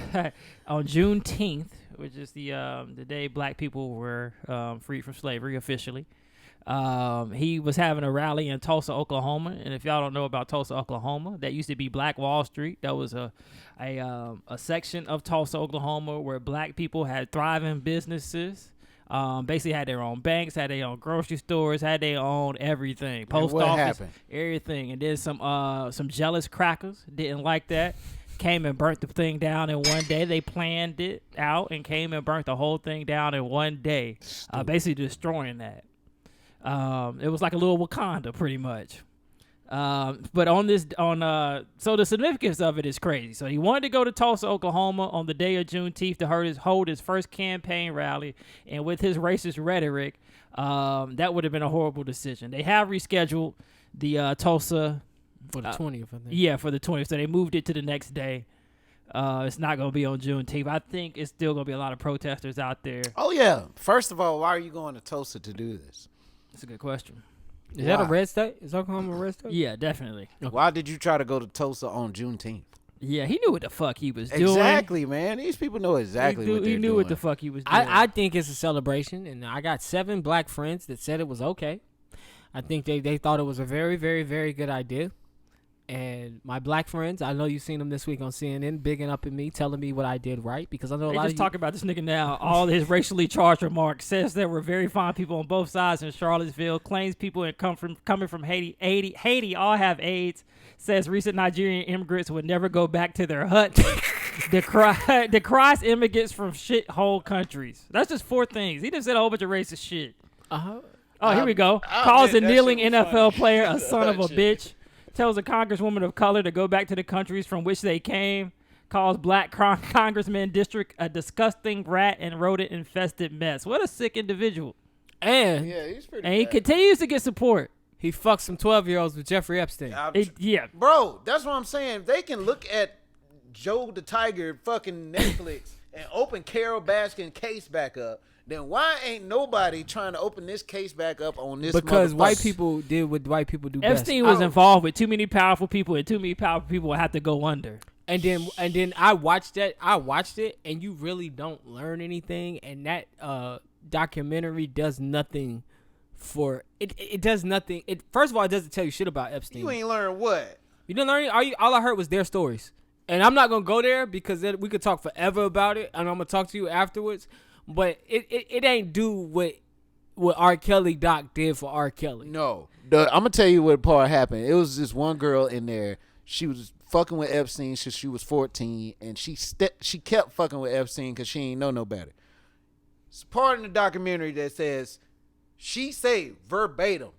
On Juneteenth, which is the day black people were freed from slavery officially. He was having a rally in Tulsa, Oklahoma. And if y'all don't know about Tulsa, Oklahoma, that used to be Black Wall Street. That was a section of Tulsa, Oklahoma, where black people had thriving businesses. Basically had their own banks, had their own grocery stores, had their own everything. Post office, everything. And then some jealous crackers didn't like that. Came and burnt the thing down in one day. They planned it out and came and burnt the whole thing down in one day. Basically destroying that. It was like a little Wakanda, pretty much. But so the significance of it is crazy. So he wanted to go to Tulsa, Oklahoma on the day of Juneteenth to hold his first campaign rally. And with his racist rhetoric, that would have been a horrible decision. They have rescheduled the Tulsa. For the 20th, I think. Yeah, for the 20th. So they moved it to the next day. It's not going to be on Juneteenth. I think it's still going to be a lot of protesters out there. Oh, yeah. First of all, why are you going to Tulsa to do this? That's a good question. Is that a red state? Is Oklahoma a red state? Yeah, definitely. Okay. Why did you try to go to Tulsa on Juneteenth? Yeah, he knew what the fuck he was doing. Exactly, man. These people know exactly what they're doing. He knew what the fuck he was doing. I think it's a celebration, and I got 7 black friends that said it was okay. I think they thought it was a very, very, very good idea. And my black friends, I know you've seen them this week on CNN, bigging up at me, telling me what I did right, because I know a lot of you talking about this nigga now. All his racially charged remarks says there were very fine people on both sides in Charlottesville. Claims people coming from Haiti all have AIDS. Says recent Nigerian immigrants would never go back to their hut. Decries immigrants from shithole countries. That's just 4 things. He just said a whole bunch of racist shit. Uh-huh. Oh, here we go. Calls a kneeling NFL player a son of a bitch. Tells a congresswoman of color to go back to the countries from which they came. Calls black congressman district a disgusting rat and rodent-infested mess. What a sick individual. And he's pretty And he continues to get support. he fucked some 12-year-olds with Jeffrey Epstein. Yeah. Bro, that's what I'm saying. They can look at Joe the Tiger fucking Netflix and open Carol Baskin case back up. Then why ain't nobody trying to open this case back up on this? Because white people did what white people do best. Epstein was involved with too many powerful people, and too many powerful people have to go under. And then I watched it, and you really don't learn anything. And that documentary does nothing for it. It does nothing. It first of all, it doesn't tell you shit about Epstein. You ain't learn what? You didn't learn. All I heard was their stories, and I'm not gonna go there because we could talk forever about it, and I'm gonna talk to you afterwards. But it ain't do what R. Kelly Doc did for R. Kelly. No, I'm gonna tell you what part happened. It was this one girl in there. She was fucking with Epstein since she was 14, and she kept fucking with Epstein because she ain't know no better. It's a part in the documentary that says she say verbatim,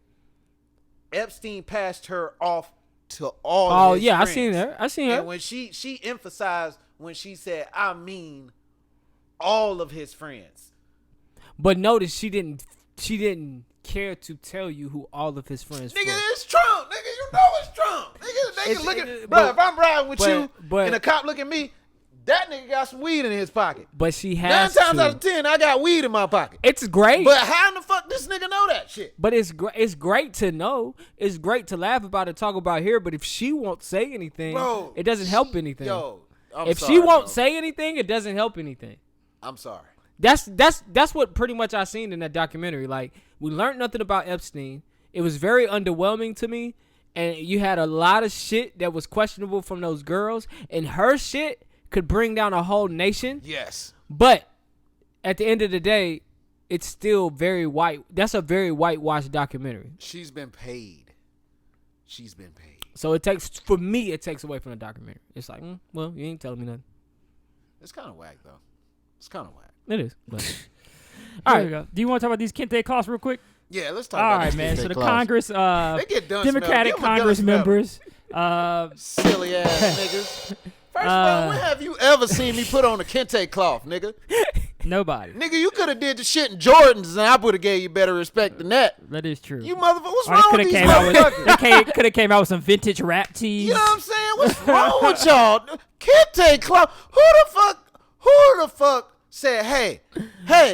Epstein passed her off to all. Oh his yeah, friends. I seen her. And when she emphasized when she said, I mean, all of his friends. But notice she didn't care to tell you who all of his friends Nigga, were. it's Trump. Nigga, you know it's Trump. Nigga, they It's- can look it- at, but- bro, if I'm riding with you but- and a cop look at me, that nigga got some weed in his pocket. But she 9 has times to. out of 10, I got weed in my pocket. It's great. But how in the fuck this nigga know that shit? But it's great to know. It's great to laugh about it, talk about here. But if she won't say anything, Bro, it doesn't help anything. Yo, I'm if sorry, she won't bro. say anything, it doesn't help anything. I'm sorry. That's what pretty much I seen in that documentary. Like, we learned nothing about Epstein. It was very underwhelming to me, and you had a lot of shit that was questionable from those girls, and her shit could bring down a whole nation. Yes. But at the end of the day, it's still very white. That's a very whitewashed documentary. She's been paid. She's been paid. So it takes away from the documentary. It's like, well, you ain't telling me nothing. It's kind of whack, though. It's kind of whack. It is. But. All All right. right. Go. Do you want to talk about these Kente costs real quick? Yeah, let's talk All about right, this man. Kente So the clause. Congress, They get done Democratic smell. Give 'em a Congress done smell. members, Silly ass niggas. First of all, when have you ever seen me put on a kente cloth, nigga? nobody. Nigga, you could have did the shit in Jordans and I would have gave you better respect than that. That is true. You motherfucker, what's Or wrong they with these came out motherfuckers? with could have came out with some vintage rap tees. You know what I'm saying? What's wrong with y'all? Kente cloth. Who the fuck said, hey,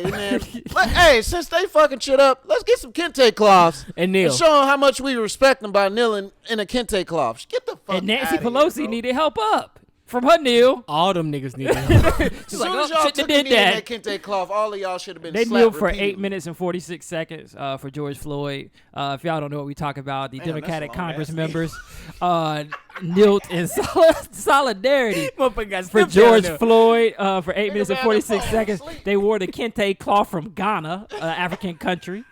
man, hey, since they fucking shit up, let's get some kente cloths And kneel. and show them how much we respect them by kneeling in a kente cloth. Get the fuck And Nancy outta Pelosi here, bro. needed help up from her kneel. All them niggas need help. As She's soon like, as oh, y'all shouldn't took have a did knee in that. that kente cloth, all of y'all should have been They slapped kneeled for repeatedly. 8 minutes and 46 seconds for George Floyd. If y'all don't know what we talk about, the Damn, that's Democratic a long Congress ass members knelt in solidarity Motherfucker got for snipped George down there. Floyd for 8 minutes and man, they 46 fall seconds. asleep. They wore the kente cloth from Ghana, African country.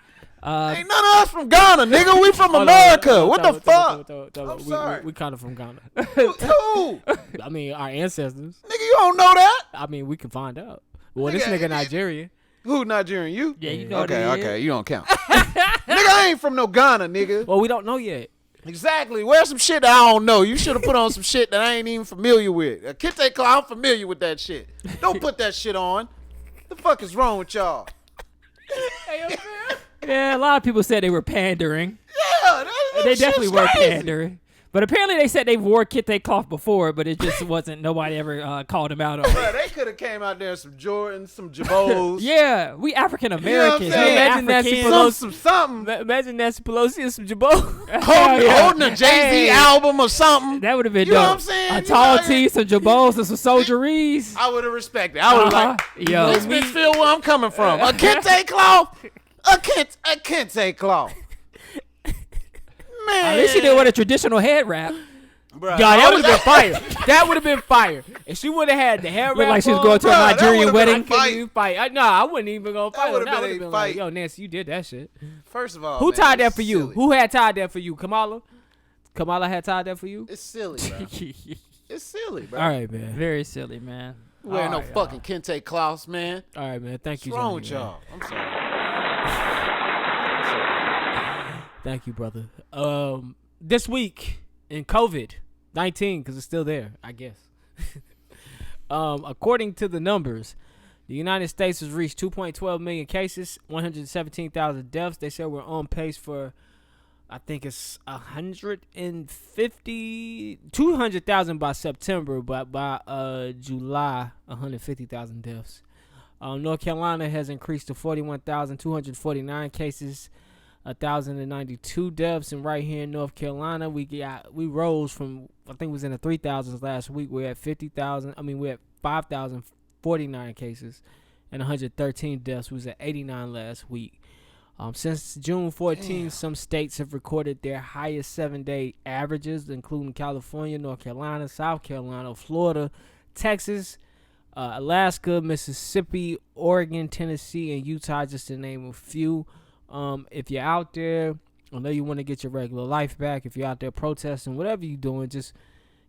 Ain't none of us from Ghana, nigga. We from Hold on, America. hold on, What hold the on, fuck? hold on. I'm sorry. We kind of from Ghana. Who? I mean, our ancestors. Nigga, you don't know that? I mean, we can find out. Well, this Nigga, nigga Nigerian. Who Nigerian? You? Yeah, you know what Okay, it is. okay. You don't count. Nigga, I ain't from no Ghana, nigga. Well, we don't know yet. Exactly. Wear some shit that I don't know. You should have put on some shit that I ain't even familiar with. A kente cloth, I'm familiar with that shit. Don't put that shit on. The fuck is wrong with y'all? Yeah, a lot of people said they were pandering. Yeah, that They shit's definitely were crazy. pandering. But apparently they said they wore kente cloth before, but it just wasn't, nobody ever called them out on it. Bruh, they could have came out there in some Jordans, some Jabos. Yeah, we African Americans. saying? Imagine Nancy Africans. Pelosi. Something. Imagine Nancy Pelosi and some jabot. Holding a Jay-Z Hey. album or something. That would have been You know dope. what I'm saying? A You tall know, tee, some jabos, and some soldieries. I would have respected. I would have like, Yo, this bitch feel where I'm coming from. A kente cloth. A kente cloth. Man. at least she didn't wear a traditional head wrap. Bruh, God, that would have been fire. That would have been fire. If she would have had the hair Looked wrap like she was on, going to a Bruh, that Nigerian would've been wedding. a I couldn't fight. even fight. I wouldn't even go fight. would've That been would a have been fight. like, yo, Nancy, you did that shit. First of all, Who man, tied that it's for you? silly. Who had tied that for you? Kamala? Kamala had tied that for you? It's silly, bro. It's silly, bro. All right, man. Very silly, man. Wear no All right, fucking kente cloths, man. All right, man. Thank What's you, wrong Johnny, with man. y'all? I'm sorry. Thank you, brother. This week in COVID-19, because it's still there, I guess. According to the numbers, the United States has reached 2.12 million cases, 117,000 deaths. They said we're on pace for, I think it's 200,000 by September, but by July, 150,000 deaths. North Carolina has increased to 41,249 cases, 1,092 deaths, and right here in North Carolina, we rose from, I think it was in the 3,000s last week. We're at 50,000. I mean, we're at 5,049 cases and 113 deaths. We was at 89 last week. Since June 14, some states have recorded their highest 7-day averages, including California, North Carolina, South Carolina, Florida, Texas, Alaska, Mississippi, Oregon, Tennessee, and Utah, just to name a few. If you're out there, I know you want to get your regular life back. If you're out there protesting, whatever you're doing, just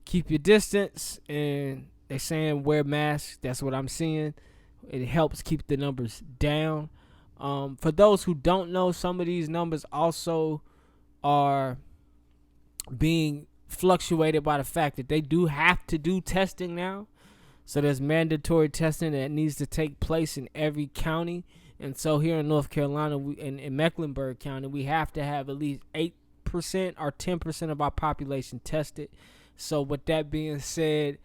keep your distance. And they're saying wear masks. That's what I'm seeing. It helps keep the numbers down. For those who don't know, some of these numbers also are being fluctuated by the fact that they do have to do testing now. So there's mandatory testing that needs to take place in every county And so here in North Carolina, in Mecklenburg County, we have to have at least 8% or 10% of our population tested. So with that being said,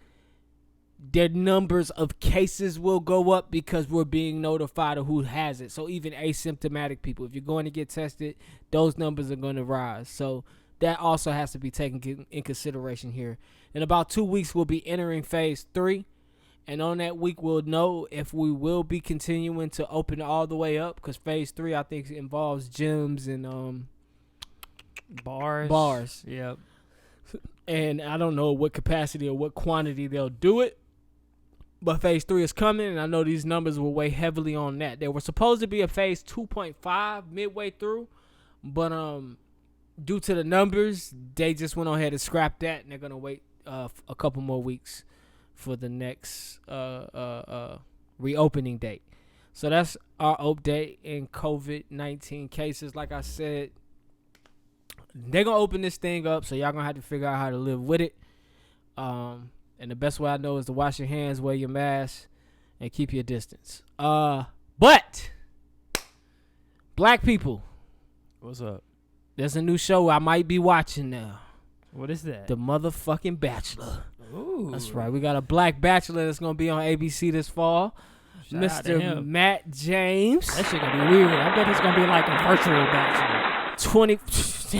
their numbers of cases will go up because we're being notified of who has it. So even asymptomatic people, if you're going to get tested, those numbers are going to rise. So that also has to be taken in consideration here. In about 2 weeks, we'll be entering phase 3. And on that week, we'll know if we will be continuing to open all the way up. Because phase 3, I think, involves gyms and bars. Yep. And I don't know what capacity or what quantity they'll do it. But phase 3 is coming, and I know these numbers will weigh heavily on that. There was supposed to be a phase 2.5 midway through, but due to the numbers, they just went on ahead and scrapped that, and they're going to wait a couple more weeks for the next reopening date. So that's our update in COVID-19 cases. Like I said, they're going to open this thing up, so y'all going to have to figure out how to live with it. And the best way I know is to wash your hands, wear your mask, and keep your distance. But black people, what's up? There's a new show I might be watching now. What is that? The motherfucking Bachelor. Ooh. That's right. We got a black bachelor that's going to be on ABC this fall. Shout out to Mr. him. Matt James. That shit gonna be weird. I bet it's gonna be like a virtual bachelor.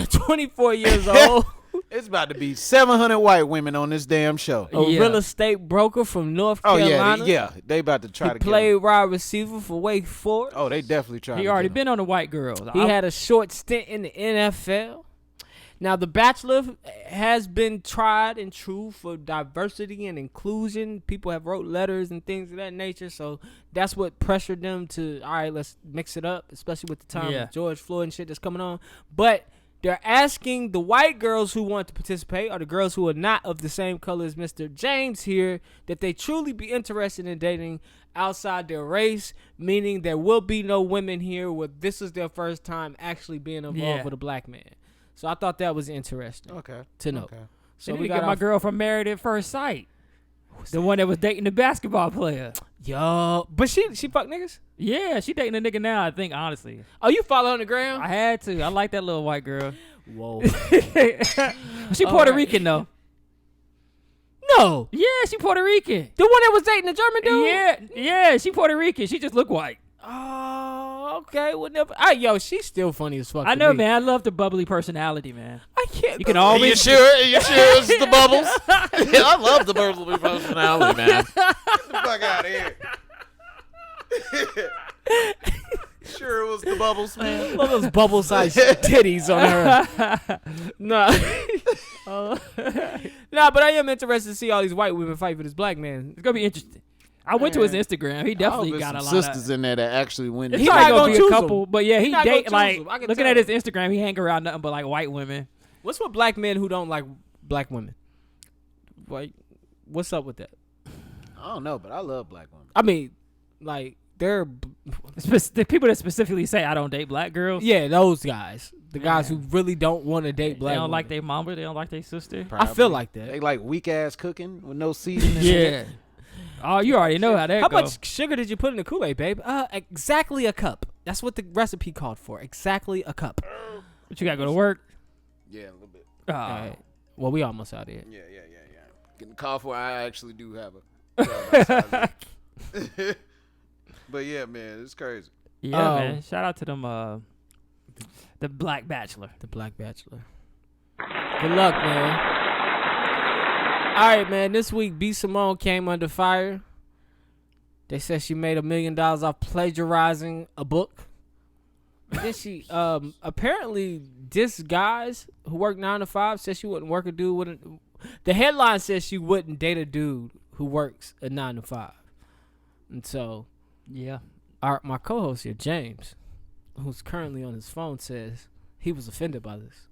24 years old. It's about to be 700 white women on this damn show. A real estate broker from North Oh Carolina. yeah, they about to try He to played get him. wide receiver for Wake Forest. Oh, they definitely trying. He already been on the white girls. He had a short stint in the NFL. Now, The Bachelor has been tried and true for diversity and inclusion. People have wrote letters and things of that nature. So that's what pressured them to, all right, let's mix it up, especially with the time of George Floyd and shit that's coming on. But they're asking the white girls who want to participate, or the girls who are not of the same color as Mr. James here, that they truly be interested in dating outside their race, meaning there will be no women here where this is their first time actually being involved with a black man. So I thought that was interesting to know. So So we we got got my girl from Married at First Sight. The one that was dating the basketball player. Yo, but she fuck niggas? Yeah, she dating a nigga now, I think, honestly. Oh, you follow on the ground? I had to. I like that little white girl. Whoa. She Puerto Rican, though. No. Yeah, she Puerto Rican. The one that was dating the German dude? Yeah, she Puerto Rican. She just look white. Oh, okay. Well, never. Yo, she's still funny as fuck. I to know, me. man. I love the bubbly personality, man. I can't. You can Are you always. sure? Are you sure it's the bubbles? Yeah, I love the bubbly personality, man. Get the fuck out of here. Sure it was the bubbles, man. Love those bubble-sized titties on her. Nah. Nah, but I am interested to see all these white women fight for this black man. It's gonna be interesting. I went to his Instagram. He definitely got a lot sisters of. in there that actually win. He He might not gonna gonna be choose a couple, but yeah, he not gonna date choose like them. I can looking tell. at his Instagram. He hang around nothing but like white women. What's with black men who don't like black women? Like, what's up with that? I don't know, but I love black women. I mean, like, they're The people that specifically say I don't date black girls. those guys. The guys who Man. really don't want to date black They don't women. like their mama. They don't like their sister. I feel like that. They like weak ass cooking with no seasoning. Yeah. Oh, you already know how that How goes. much sugar did you put in the Kool-Aid, babe? Exactly a cup. That's what the recipe called for. Exactly a cup. But you gotta go to work. Yeah, a little bit. Oh. All right. Well, we almost out here. Yeah. Getting called for. I actually do have a. But yeah, man, it's crazy. Yeah, man. Shout out to them. The Black Bachelor. The Black Bachelor. Good luck, man. All right, man. This week, B. Simone came under fire. They said she made $1 million off plagiarizing a book. Then she apparently dissed guys who work 9 to 5. Said she wouldn't work a dude with the headline says she wouldn't date a dude who works a 9 to 5. And so, Yeah. my co-host here, James, who's currently on his phone, says he was offended by this.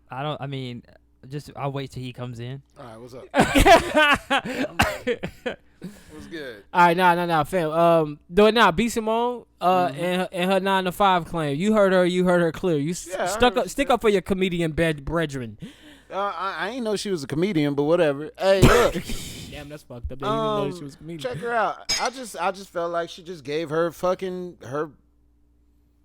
I'll wait till he comes in. All right, what's up? What's good? All right, nah, fam. B. Simone, and her 9 to 5 claim. You heard her clear. You stick up for your comedian brethren. I ain't know she was a comedian, but whatever. Hey, look. Damn, that's fucked up. They didn't even know she was a comedian. Check her out. I just felt like she just gave her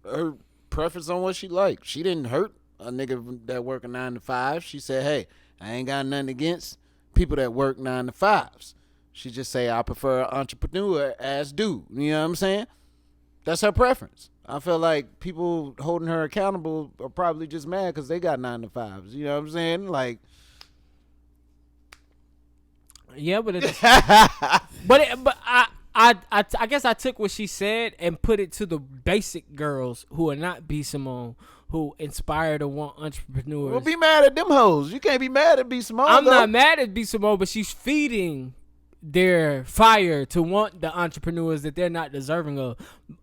her preference on what she liked. She didn't hurt a nigga that work a 9 to 5. She said, hey, I ain't got nothing against people that work 9 to 5s. She just say, I prefer an entrepreneur as dude. You know what I'm saying? That's her preference. I feel like people holding her accountable are probably just mad because they got 9 to 5s. You know what I'm saying? Like, yeah, but I guess I took what she said and put it to the basic girls who are not B. Simone, who inspire to want entrepreneurs. well, be mad at them hoes. You can't be mad at B. Simone. I'm though. not mad at B. Simone, but she's feeding their fire to want the entrepreneurs that they're not deserving of.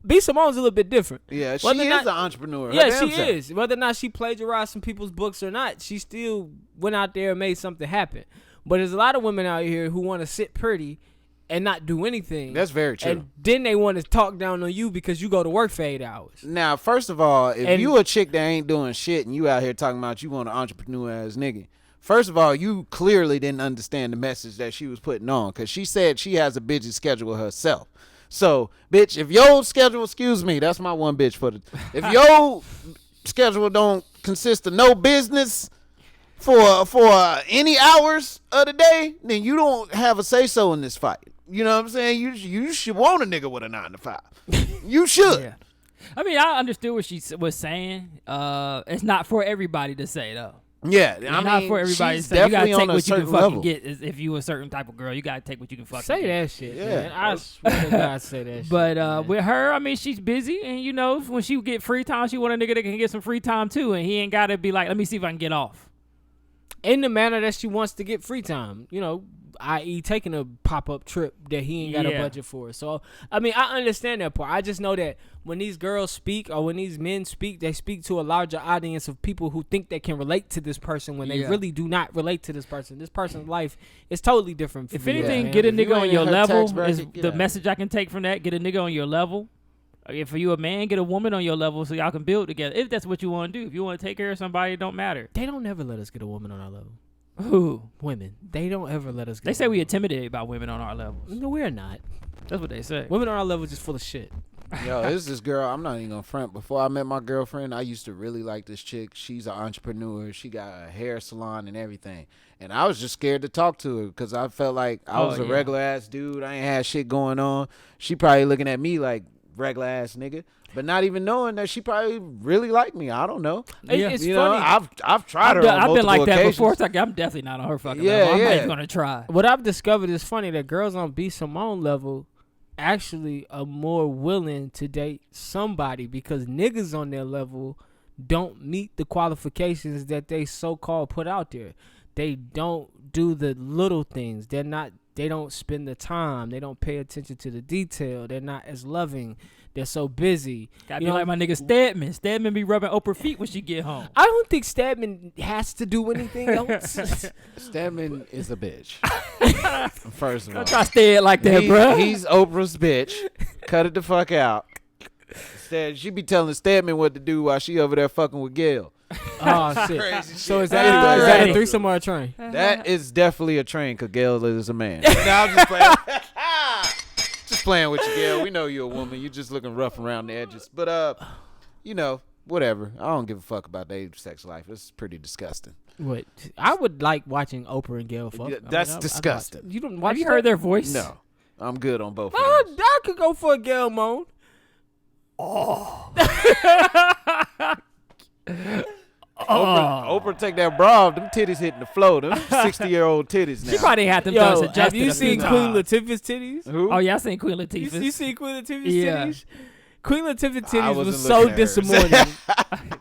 B. Simone's a little bit different. Yeah, she Whether is or not- an entrepreneur. Her Yeah, damn she self. is. Whether or not she plagiarized some people's books or not, she still went out there and made something happen. But there's a lot of women out here who want to sit pretty and not do anything. That's very true. And then they want to talk down on you because you go to work for 8 hours. Now, first of all, if And- you a chick that ain't doing shit and you out here talking about you want an entrepreneur ass nigga, first of all, you clearly didn't understand the message that she was putting on, because she said she has a busy schedule herself. So, bitch, if your schedule, excuse me, that's my one bitch for the, if your schedule don't consist of no business for any hours of the day, then you don't have a say so in this fight. You know what I'm saying? You should want a nigga with a 9 to 5. You should. Yeah. I mean, I understood what she was saying. It's not for everybody to say, though. Yeah, It's I not mean, for everybody to she's say. You gotta definitely take on a what you can certain fucking level. get. If you a certain type of girl, you gotta take what you can fucking Say get. that shit, Yeah. man. I swear to God, say that shit. But man. with her, I mean, she's busy, and you know, when she get free time, she want a nigga that can get some free time too, and he ain't gotta be like, let me see if I can get off. in the manner that she wants to get free time, you know, i.e. taking a pop-up trip that he ain't got a Yeah. budget for. So, I mean, I understand that part. I just know that when these girls speak or when these men speak, they speak to a larger audience of people who think they can relate to this person when they Yeah. really do not relate to this person. This person's life is totally different from If yours, anything, man. get a If you nigga on ain't your in her level tax bracket, is get the out. message I can take from that. Get a nigga on your level. If you a man, get a woman on your level so y'all can build together. If that's what you want to do. If you want to take care of somebody, it don't matter. They don't ever let us get a woman on our level. Who? Women. They don't ever let us get They a say we woman. intimidated by women on our levels. No, we're not. That's what they say. Women on our level just full of shit. Yo, this girl, I'm not even gonna front. Before I met my girlfriend, I used to really like this chick. She's an entrepreneur. She got a hair salon and everything. And I was just scared to talk to her because I felt like I was a yeah. regular ass dude. I ain't had shit going on. She probably looking at me like regular ass nigga, but not even knowing that she probably really liked me. I don't know. Yeah. It's You funny. know, I've tried her on I've been multiple like that occasions. before. It's like, I'm definitely not on her fucking Yeah, level. I'm not yeah. even gonna try. What I've discovered is funny that girls on B. Simone level actually are more willing to date somebody because niggas on their level don't meet the qualifications that they so-called put out there. They don't do the little things. They don't spend the time. They don't pay attention to the detail. They're not as loving. They're so busy. Gotta You be know, like my nigga Stedman. Stedman be rubbing Oprah feet when she get home. I don't think Stedman has to do anything else. Stedman is a bitch. First of all, Don't try to stay it like that, He- bro. He's Oprah's bitch. Cut it the fuck out. Instead, she be telling Stedman what to do while she over there fucking with Gail. Oh shit! Crazy So shit. is that Anyway, is that a right. threesome or a train? That is definitely a train because Gail is a man. Now I'm just playing. Just playing with you, Gail. We know you're a woman. You're just looking rough around the edges. But you know, whatever. I don't give a fuck about their sex life. It's pretty disgusting. What? I would like watching Oprah and Gail fuck. Yeah, I mean, that's I'd watch disgusting. it. You don't watch Have you that? heard their voice? No, I'm good on both. Of I those. could go for a Gail moan. Oprah take that bra off. Them titties hitting the floor. Them 60-year-old titties now. She probably had them Yo, done have adjusted you a few seen Queen times. Latifah's titties? Who? Oh yeah, I seen Queen You Latifah. seen Queen Latifah's Yeah. titties? Queen Latifah's I titties wasn't was so looking at her. disappointing.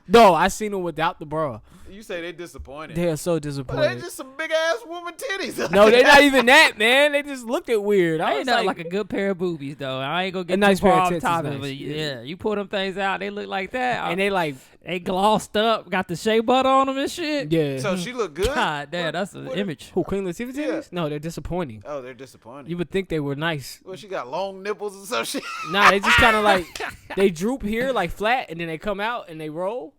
No, I seen them without the bra. You say they disappointed. They are so But they disappointed. just some big ass woman titties. No, they're not even that, man. They just looked at weird. I I was ain't like a good pair of boobies though. I ain't gonna get A nice too far pair of off tits is top of nice. it. Yeah, you pull them things out, they look like that. and they like, They glossed up, got the shea butter on them and shit. yeah. So she look good. God damn, that's an what- image. Who, Queen Latifah's Yeah. titties? No, they're disappointing. Oh, they're disappointing. You would think they were nice. Well, she got long nipples or some shit. Nah, they just kind of like, they droop here like flat, and then they come out and they roll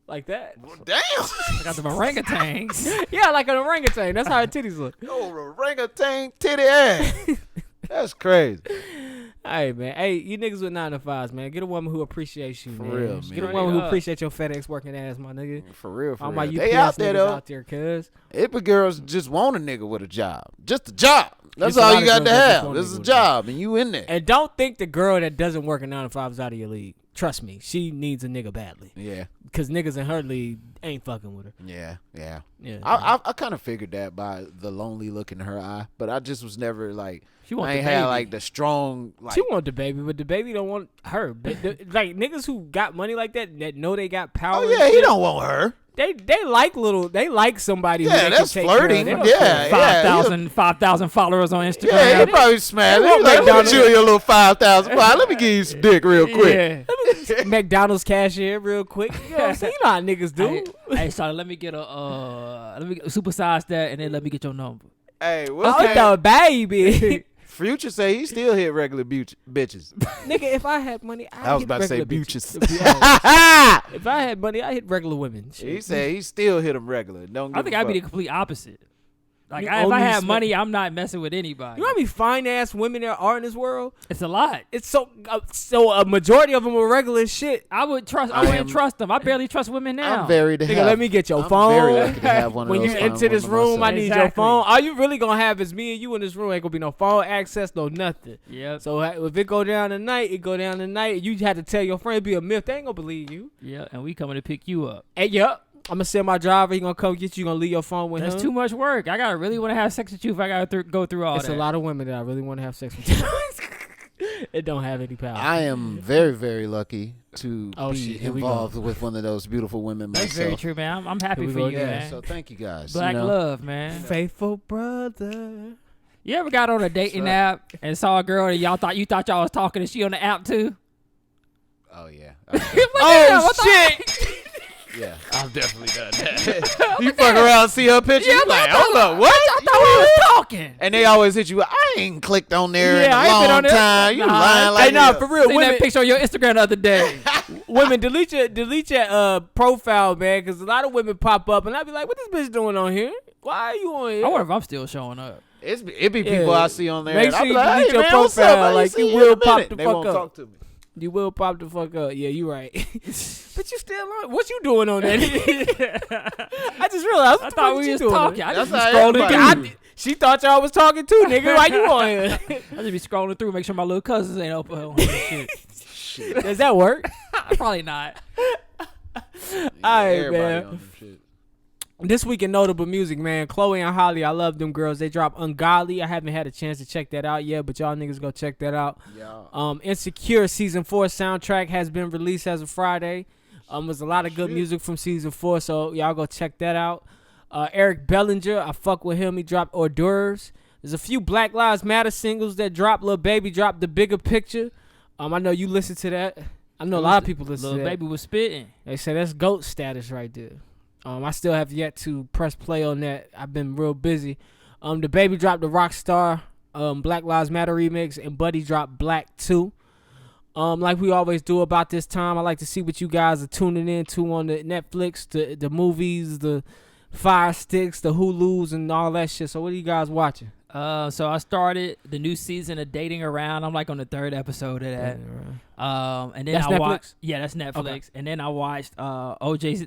like that. Well, damn. I got the orangutans. Yeah, like an orangutan. That's how her titties look. Oh, orangutan titty ass. That's crazy. Hey, man. Hey, you niggas with 9 to 5s, man. Get a woman who appreciates you, For man. real, Get a man. woman who Up. appreciates your FedEx working ass, my nigga. For real, All my UPS They out there niggas though. out there, cuz. If girls just want a nigga with a job, just a job. That's It's a all lot you of got girls to that just have. want This niggas is a with a job. job, and you in there. And don't think the girl that doesn't work a 9 to 5 is out of your league. Trust me, she needs a nigga badly. Yeah, Because niggas in her league ain't fucking with her. yeah. Yeah. I kind of figured that by the lonely look in her eye, but I just was never like. She want I the ain't had baby. like the strong. Like, She want the baby, but the baby don't want her. Like niggas who got money like that know they got power. oh and yeah, he shit, don't want her. They like somebody. who Yeah, they that's can take care of. flirting. They don't Yeah, care. 5,000 followers on Instagram. Yeah, he probably smashed. want He like, let me McDonald's. chill your little 5,000. Let me give you some dick real quick. Yeah. McDonald's cashier real quick. You know what I'm saying? You know how niggas do. Hey, sorry, let me get a supersize that, and then let me get your number. Hey, Oh, what's that? the baby. Future say he still hit regular bitches. Nigga, if I had money, I was hit about to say regular butches. bitches, to be honest. If I had money, I hit regular women. Shit. He said he still hit them regular. Don't give I think a I'd be the fuck. complete opposite. Like, You if I only had spend- money, I'm not messing with anybody. You know how many fine ass women there are in this world? It's a lot. It's so a majority of them are regular as shit. I wouldn't am- trust them. I barely trust women now. I'm very to Nigga, have. let me get your I'm phone. very lucky to have one of When those you fine enter this women room, I myself. need your Exactly. phone. All you really gonna have is me and you in this room. Ain't gonna be no phone access, no nothing. Yep. So if it go down tonight, it go down tonight. You had to tell your friend, be a myth. They ain't gonna believe you. Yeah, and we coming to pick you up. Hey, yep. I'm gonna send my driver. He gonna come get you. Gonna leave your phone with That's him. too much work. I gotta really want to have sex with you if I gotta go through all It's that. a lot of women that I really want to have sex with. It don't have any power. I am very, very lucky to Oh, be shit, here we go. involved with one of those beautiful women myself. That's very true, man. I'm happy Here we for go you, again. man. So thank you guys. Black you know, love, man. Faithful brother. You ever got on a dating up? app and saw a girl and y'all thought y'all was talking and she on the app too? Oh yeah. Oh shit! Yeah, I've definitely done that. You fuck around and see her picture, you like, hold up, what? I thought we was talking. And they always hit you. I ain't clicked on there Yeah, I in ain't a been long on there. time. You Nah, lying like Hey, nah, that. for real, Seen women. that picture on your Instagram the other day. Women, delete your profile, man, because a lot of women pop up, and I be like, "What this bitch doing on here? Why are you on here?" I wonder if I'm still showing up. It be people Yeah. I see on there. Make and I sure be you like, delete hey, your man, what's up? profile, I ain't like, seen you in will a pop minute. the They fuck won't up. talk to me. You will pop the fuck up. Yeah, you right. But you still on? What you doing on that? I just realized. I thought we was talking. I That's just be how scrolling everybody through. She thought y'all was talking too, nigga. Why you on here? I just be scrolling through, make sure my little cousins ain't up on shit. Shit. Does that work? Probably not. Alright, Everybody man. on them shit. This week in notable music, man. Chloe and Holly, I love them girls. They dropped Ungodly. I haven't had a chance to check that out yet, but y'all niggas go check that out. Yeah. Insecure season 4 soundtrack has been released as of Friday. There's a lot of good music from season 4, so y'all go check that out. Eric Bellinger, I fuck with him. He dropped Hors d'oeuvres. There's a few Black Lives Matter singles that dropped. Lil Baby dropped The Bigger Picture. I know you listen to that. I know a lot of people listen to Little that. baby was spitting. They say that's GOAT status right there. I still have yet to press play on that. I've been real busy. The Baby dropped the Rockstar Black Lives Matter remix, and Buddy dropped Black 2. Like we always do about this time, I like to see what you guys are tuning in to on the Netflix, the movies, the Fire Sticks, the Hulus, and all that shit. So what are you guys watching? So I started the new season of Dating Around. I'm like on the 3rd episode of that. And then That's I Netflix? watched. Yeah, that's Netflix. Okay. And then I watched OJ's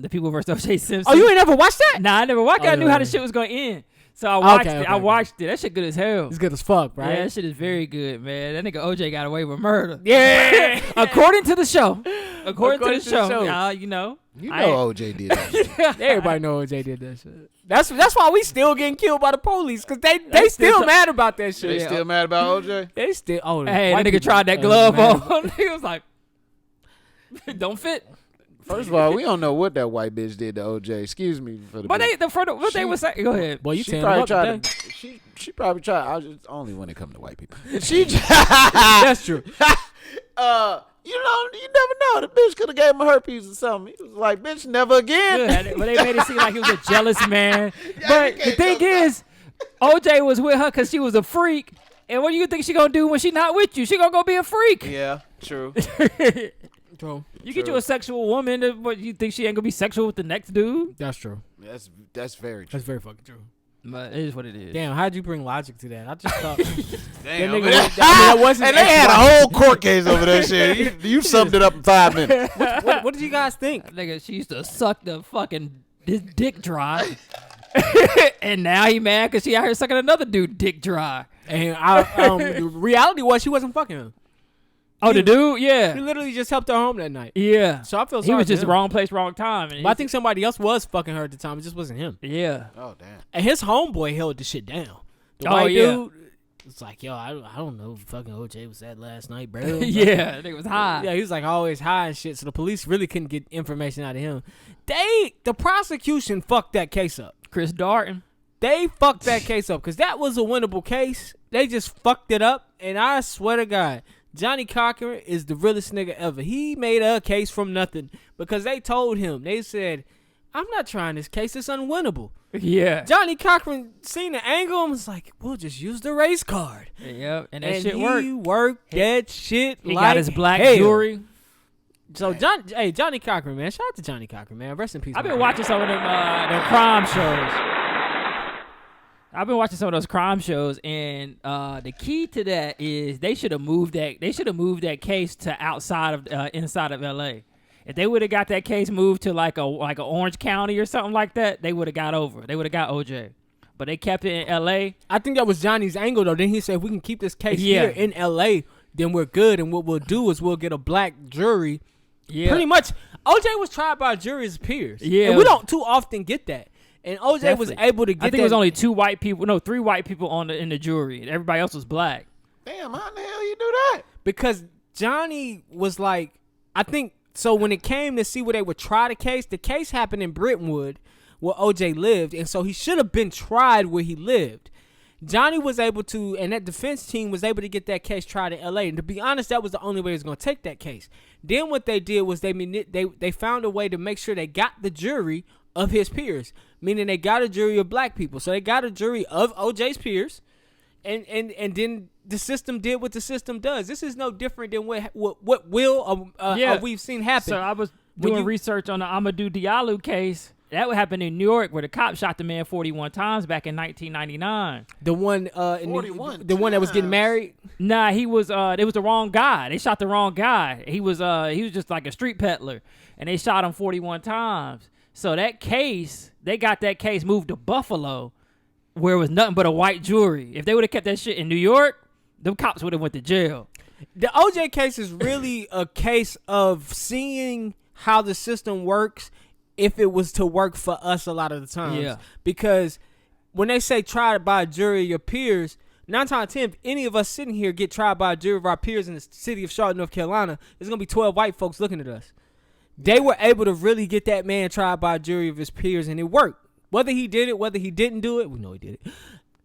the People vs. OJ Simpson. Oh, you ain't never watched that? Nah, I never watched. Oh, I knew yeah, how the yeah. shit was gonna end. So I watched Okay, it. okay, I okay. watched it. That shit good as hell. It's good as fuck, right? Yeah, that shit is very good, man. That nigga OJ got away with murder. Yeah. According to the show. According to the show. show. You know. You know OJ did that. Everybody know OJ did that shit. That's why we still getting killed by the police, because they They still still mad about that shit. They still mad about OJ? They still. Oh, Hey, white that nigga people, tried that glove mad. on. He was like, don't fit. First of all, we don't know what that white bitch did to OJ. Excuse me for the. But bitch. what they was saying. Go ahead. Boy, you She tearing probably them up tried today. to. She probably tried. I just only when it come to white people. She. That's true. You know, you never know. The bitch could have gave him herpes or something. He was like, bitch, never again. Good. But they made it seem like he was a jealous man. But the thing is, OJ was with her because she was a freak. And what do you think she gonna do when she not with you? She gonna go be a freak. Yeah, true. True. You get you a sexual woman, but you think she ain't gonna be sexual with the next dude? That's true. That's very true. That's very fucking true. But it is what it is. Damn, how'd you bring logic to that? I just thought Damn. that nigga that wasn't. And they had a whole court case over that shit. You summed it up in 5 minutes. What did you guys think? Nigga, she used to suck the fucking his dick dry. And now he mad because she out here sucking another dude dick dry. And the reality was she wasn't fucking him. Oh, the dude? Yeah. He literally just helped her home that night. Yeah. So I feel sorry He was for just him. wrong place, wrong time. But I think somebody else was fucking her at the time. It just wasn't him. Yeah. Oh, damn. And his homeboy held the shit down. The Oh, white yeah. dude, it's like, yo, I don't know who fucking OJ was at last night, bro. Yeah. Nigga was high. Yeah, he was like always high and shit. So the police really couldn't get information out of him. The prosecution fucked that case up. Chris Darton. They fucked that case up because that was a winnable case. They just fucked it up. And I swear to God, Johnny Cochran is the realest nigga ever. He made a case from nothing because they told him, they said, I'm not trying this case. It's unwinnable. Yeah. Johnny Cochran seen the angle and was like, we'll just use the race card. Yep. And that And shit he worked. worked that shit He like got his black hell. jewelry. So, Johnny Cochran, man. Shout out to Johnny Cochran, man. Rest in peace. I've my been man. watching some of them crime shows. I've been watching some of those crime shows, and the key to that is they should have moved that. They should have moved that case to outside of inside of L.A. If they would have got that case moved to like a Orange County or something like that, they would have got over. They would have got OJ. But they kept it in L.A. I think that was Johnny's angle, though. Then he said, if we can keep this case Yeah. here in L.A., then we're good. And what we'll do is we'll get a black jury. Yeah. Pretty much, OJ was tried by a jury as peers. Yeah, And it we was- don't too often get that. And OJ was Definitely. able to get that. I think it was only 3 white people in the jury. Everybody else was black. Damn, how in the hell you do that? Because Johnny was like, I think, so when it came to see where they would try the case happened in Brentwood where OJ lived, and so he should have been tried where he lived. Johnny was able to, and that defense team was able to get that case tried in L.A., and to be honest, that was the only way he was going to take that case. Then what they did was they found a way to make sure they got the jury of his peers, meaning they got a jury of black people. So they got a jury of OJ's peers, and then the system did what the system does. This is no different than what we've seen happen. So I was doing research on the Amadou Diallo case. That would happen in New York, where the cop shot the man 41 times back in 1999. The one, the one that was getting married. Nah, he was. It was the wrong guy. They shot the wrong guy. He was just like a street peddler, and they shot him 41 times. So that case, they got that case moved to Buffalo, where it was nothing but a white jury. If they would have kept that shit in New York, them cops would have went to jail. The OJ case is really a case of seeing how the system works if it was to work for us a lot of the times. Yeah. Because when they say tried by a jury of your peers, 9 times out of 10, if any of us sitting here get tried by a jury of our peers in the city of Charlotte, North Carolina, there's going to be 12 white folks looking at us. They were able to really get that man tried by a jury of his peers, and it worked. Whether he did it, whether he didn't do it, we know he did it.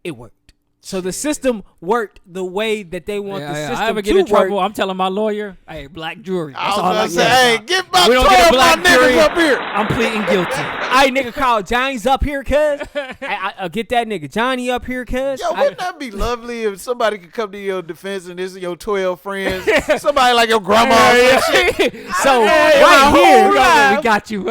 It worked. So the system worked the way that they want the system I ever get to in trouble, work. I'm telling my lawyer, hey, black jury. That's I was all gonna I say, say. hey, get about We don't 12 get a my black niggas jury. up here. I'm pleading guilty. Hey, nigga, call Johnny's up here, cuz. I get that nigga Johnny up here, cuz. Yo, wouldn't that be lovely if somebody could come to your defense and this is your 12 friends, somebody like your grandma or some shit. So Hey, right here, right, we got you.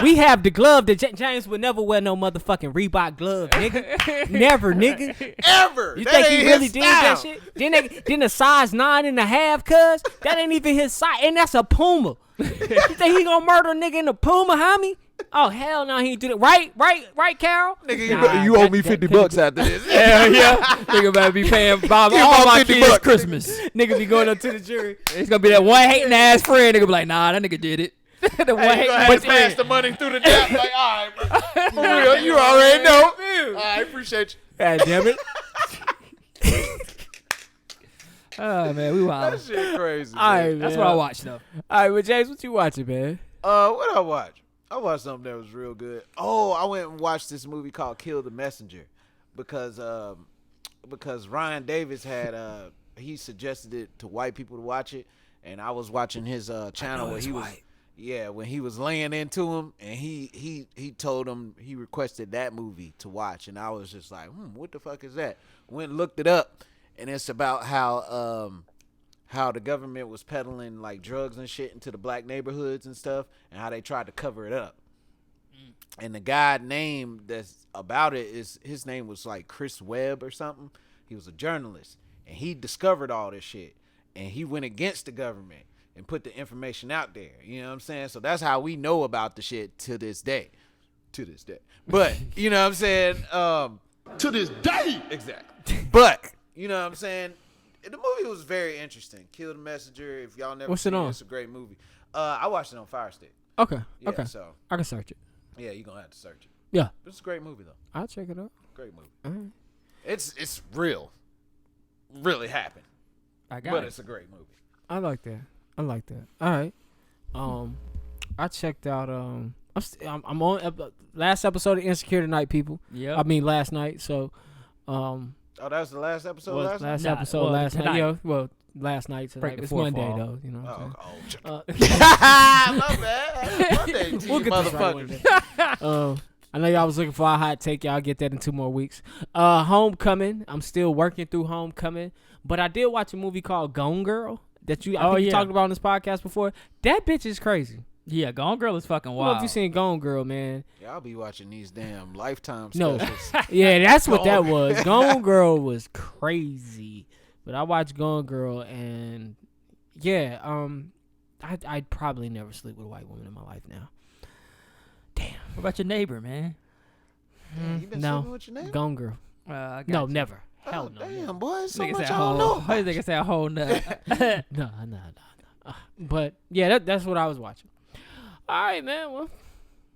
we have the glove that James would never wear no motherfucking Reebok glove, nigga. Never, nigga. Ever. You That think ain't he really his did style. that shit? Then the size 9.5, cuz that ain't even his size, and that's a Puma. You think he gonna murder a nigga in a Puma, homie? Oh hell no, he ain't do that. Right, Carol? Nigga, you owe me $50 after this. Hell yeah. Nigga better be paying Bob Give all him my $50. kids Christmas. Nigga be going up to the jury. It's gonna be that one hating ass friend. Nigga be like, nah, that nigga did it. The one Hey, you hating gonna have ass to pass friend. the money through the gap. Like, all right, bro. For real, you already know. I appreciate you. God damn it. Oh man, we wild. That shit crazy. All man. right, That's man. what I watched though. All right, but James, what you watching, man? What I watch? I watched something that was real good. Oh, I went and watched this movie called Kill the Messenger because Ryan Davis had he suggested it to white people to watch it, and I was watching his channel where he was when he was laying into him, and he told him he requested that movie to watch, and I was just like, what the fuck is that? Went and looked it up, and it's about how the government was peddling like drugs and shit into the black neighborhoods and stuff, and how they tried to cover it up. And the guy name that's about it is his name was like Chris Webb or something. He was a journalist, and he discovered all this shit, and he went against the government and put the information out there. You know what I'm saying? So that's how we know about the shit to this day. But you know what I'm saying? To this day. Exactly. But you know what I'm saying? The movie was very interesting. Kill the Messenger. If y'all never seen it, it's a great movie. I watched it on Fire Stick. Okay. Yeah, okay. So I can search it. yeah, you're gonna have to search it. Yeah. It's a great movie though. I'll check it out. Great movie. Right. It's real. Really happened. I got But it. it's a great movie. I like that. All right. I checked out. I'm on last episode of Insecure tonight, people. Yeah. I mean last night. So, Oh, that was the last episode last night? Nah, episode well, last night. tonight. Yeah. Well, last night. Break Tonight. It's before Monday fall. though. You know. What I'm saying? My bad. Monday, We'll get this right one motherfuckers. day. I know y'all was looking for a hot take. Y'all get that in 2 more weeks. Homecoming. I'm still working through Homecoming, but I did watch a movie called Gone Girl that I think you talked about on this podcast before. That bitch is crazy. Yeah, Gone Girl is fucking I don't know wild. if you seen Gone Girl, man. Y'all be watching these damn Lifetime No. specials. Yeah, that's what that was. Gone Girl was crazy. But I watched Gone Girl, and yeah, I'd probably never sleep with a white woman in my life now. Damn. What about your neighbor, man? Damn, you been No. sleeping with your name? Gone Girl. I got No, you. never. Hell no. Damn, boy. So Nigga much said I don't know. whole. Nigga said a whole nut. No. But yeah, that's what I was watching. All right, man. Well,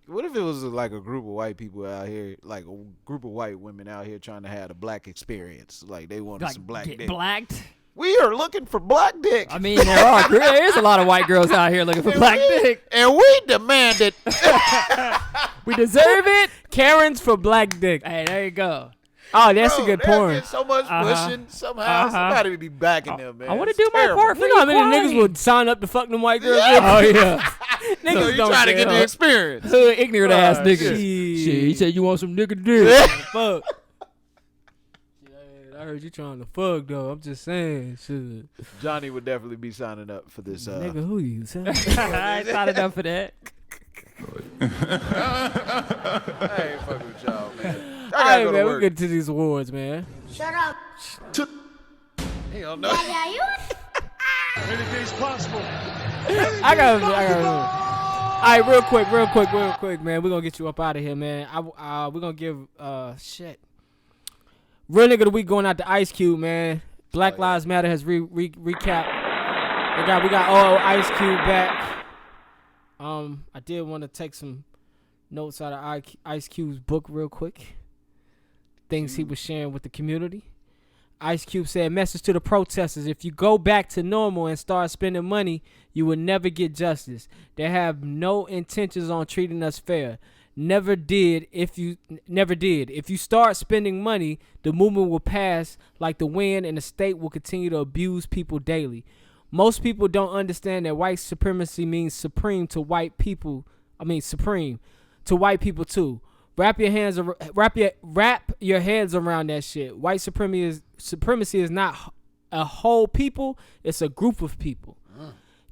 What if it was like a group of white people out here, like a group of white women out here trying to have a black experience? Like they wanted Like some black get dick. blacked. We are looking for black dick. I mean, there is a lot of white girls out here looking for And black we- dick. And we demand it. We deserve it. Karen's for black dick. Hey, there you go. Oh, that's Bro, a good they're porn. getting so much pushing. Somehow, somebody would be backing them, man. I want to It's do my terrible. part for You know how many equality. niggas would sign up to fuck them white girls? Oh yeah. Niggas So you don't trying to get care. the experience. Hood ignorant ass niggas. shit. Shit, he said you want some nigga dick. Fuck. Shit, I heard you trying to fuck though. I'm just saying, shit. Johnny would definitely be signing up for this. Nigga, who you? Son? I ain't thought enough for that. I ain't fucking with y'all, man. I All gotta right, go to man. We work. get to these awards, man. Shut up. Hell no. Daddy, are you? Anything's possible. I got. All right, real quick, man. We're gonna get you up out of here, man. We're gonna give shit. Real nigga of the week going out to Ice Cube, man. Black Lives Matter has recapped. We got Ice Cube back. I did want to take some notes out of Ice Cube's book real quick. Things he was sharing with the community. Ice Cube said, message to the protesters: if you go back to normal and start spending money, you will never get justice. They have no intentions on treating us fair. Never did. If you start spending money, the movement will pass like the wind, and the state will continue to abuse people daily. Most people don't understand that white supremacy means supreme to white people. Supreme to white people too. Wrap your heads around that shit. White supremacy is not a whole people, it's a group of people.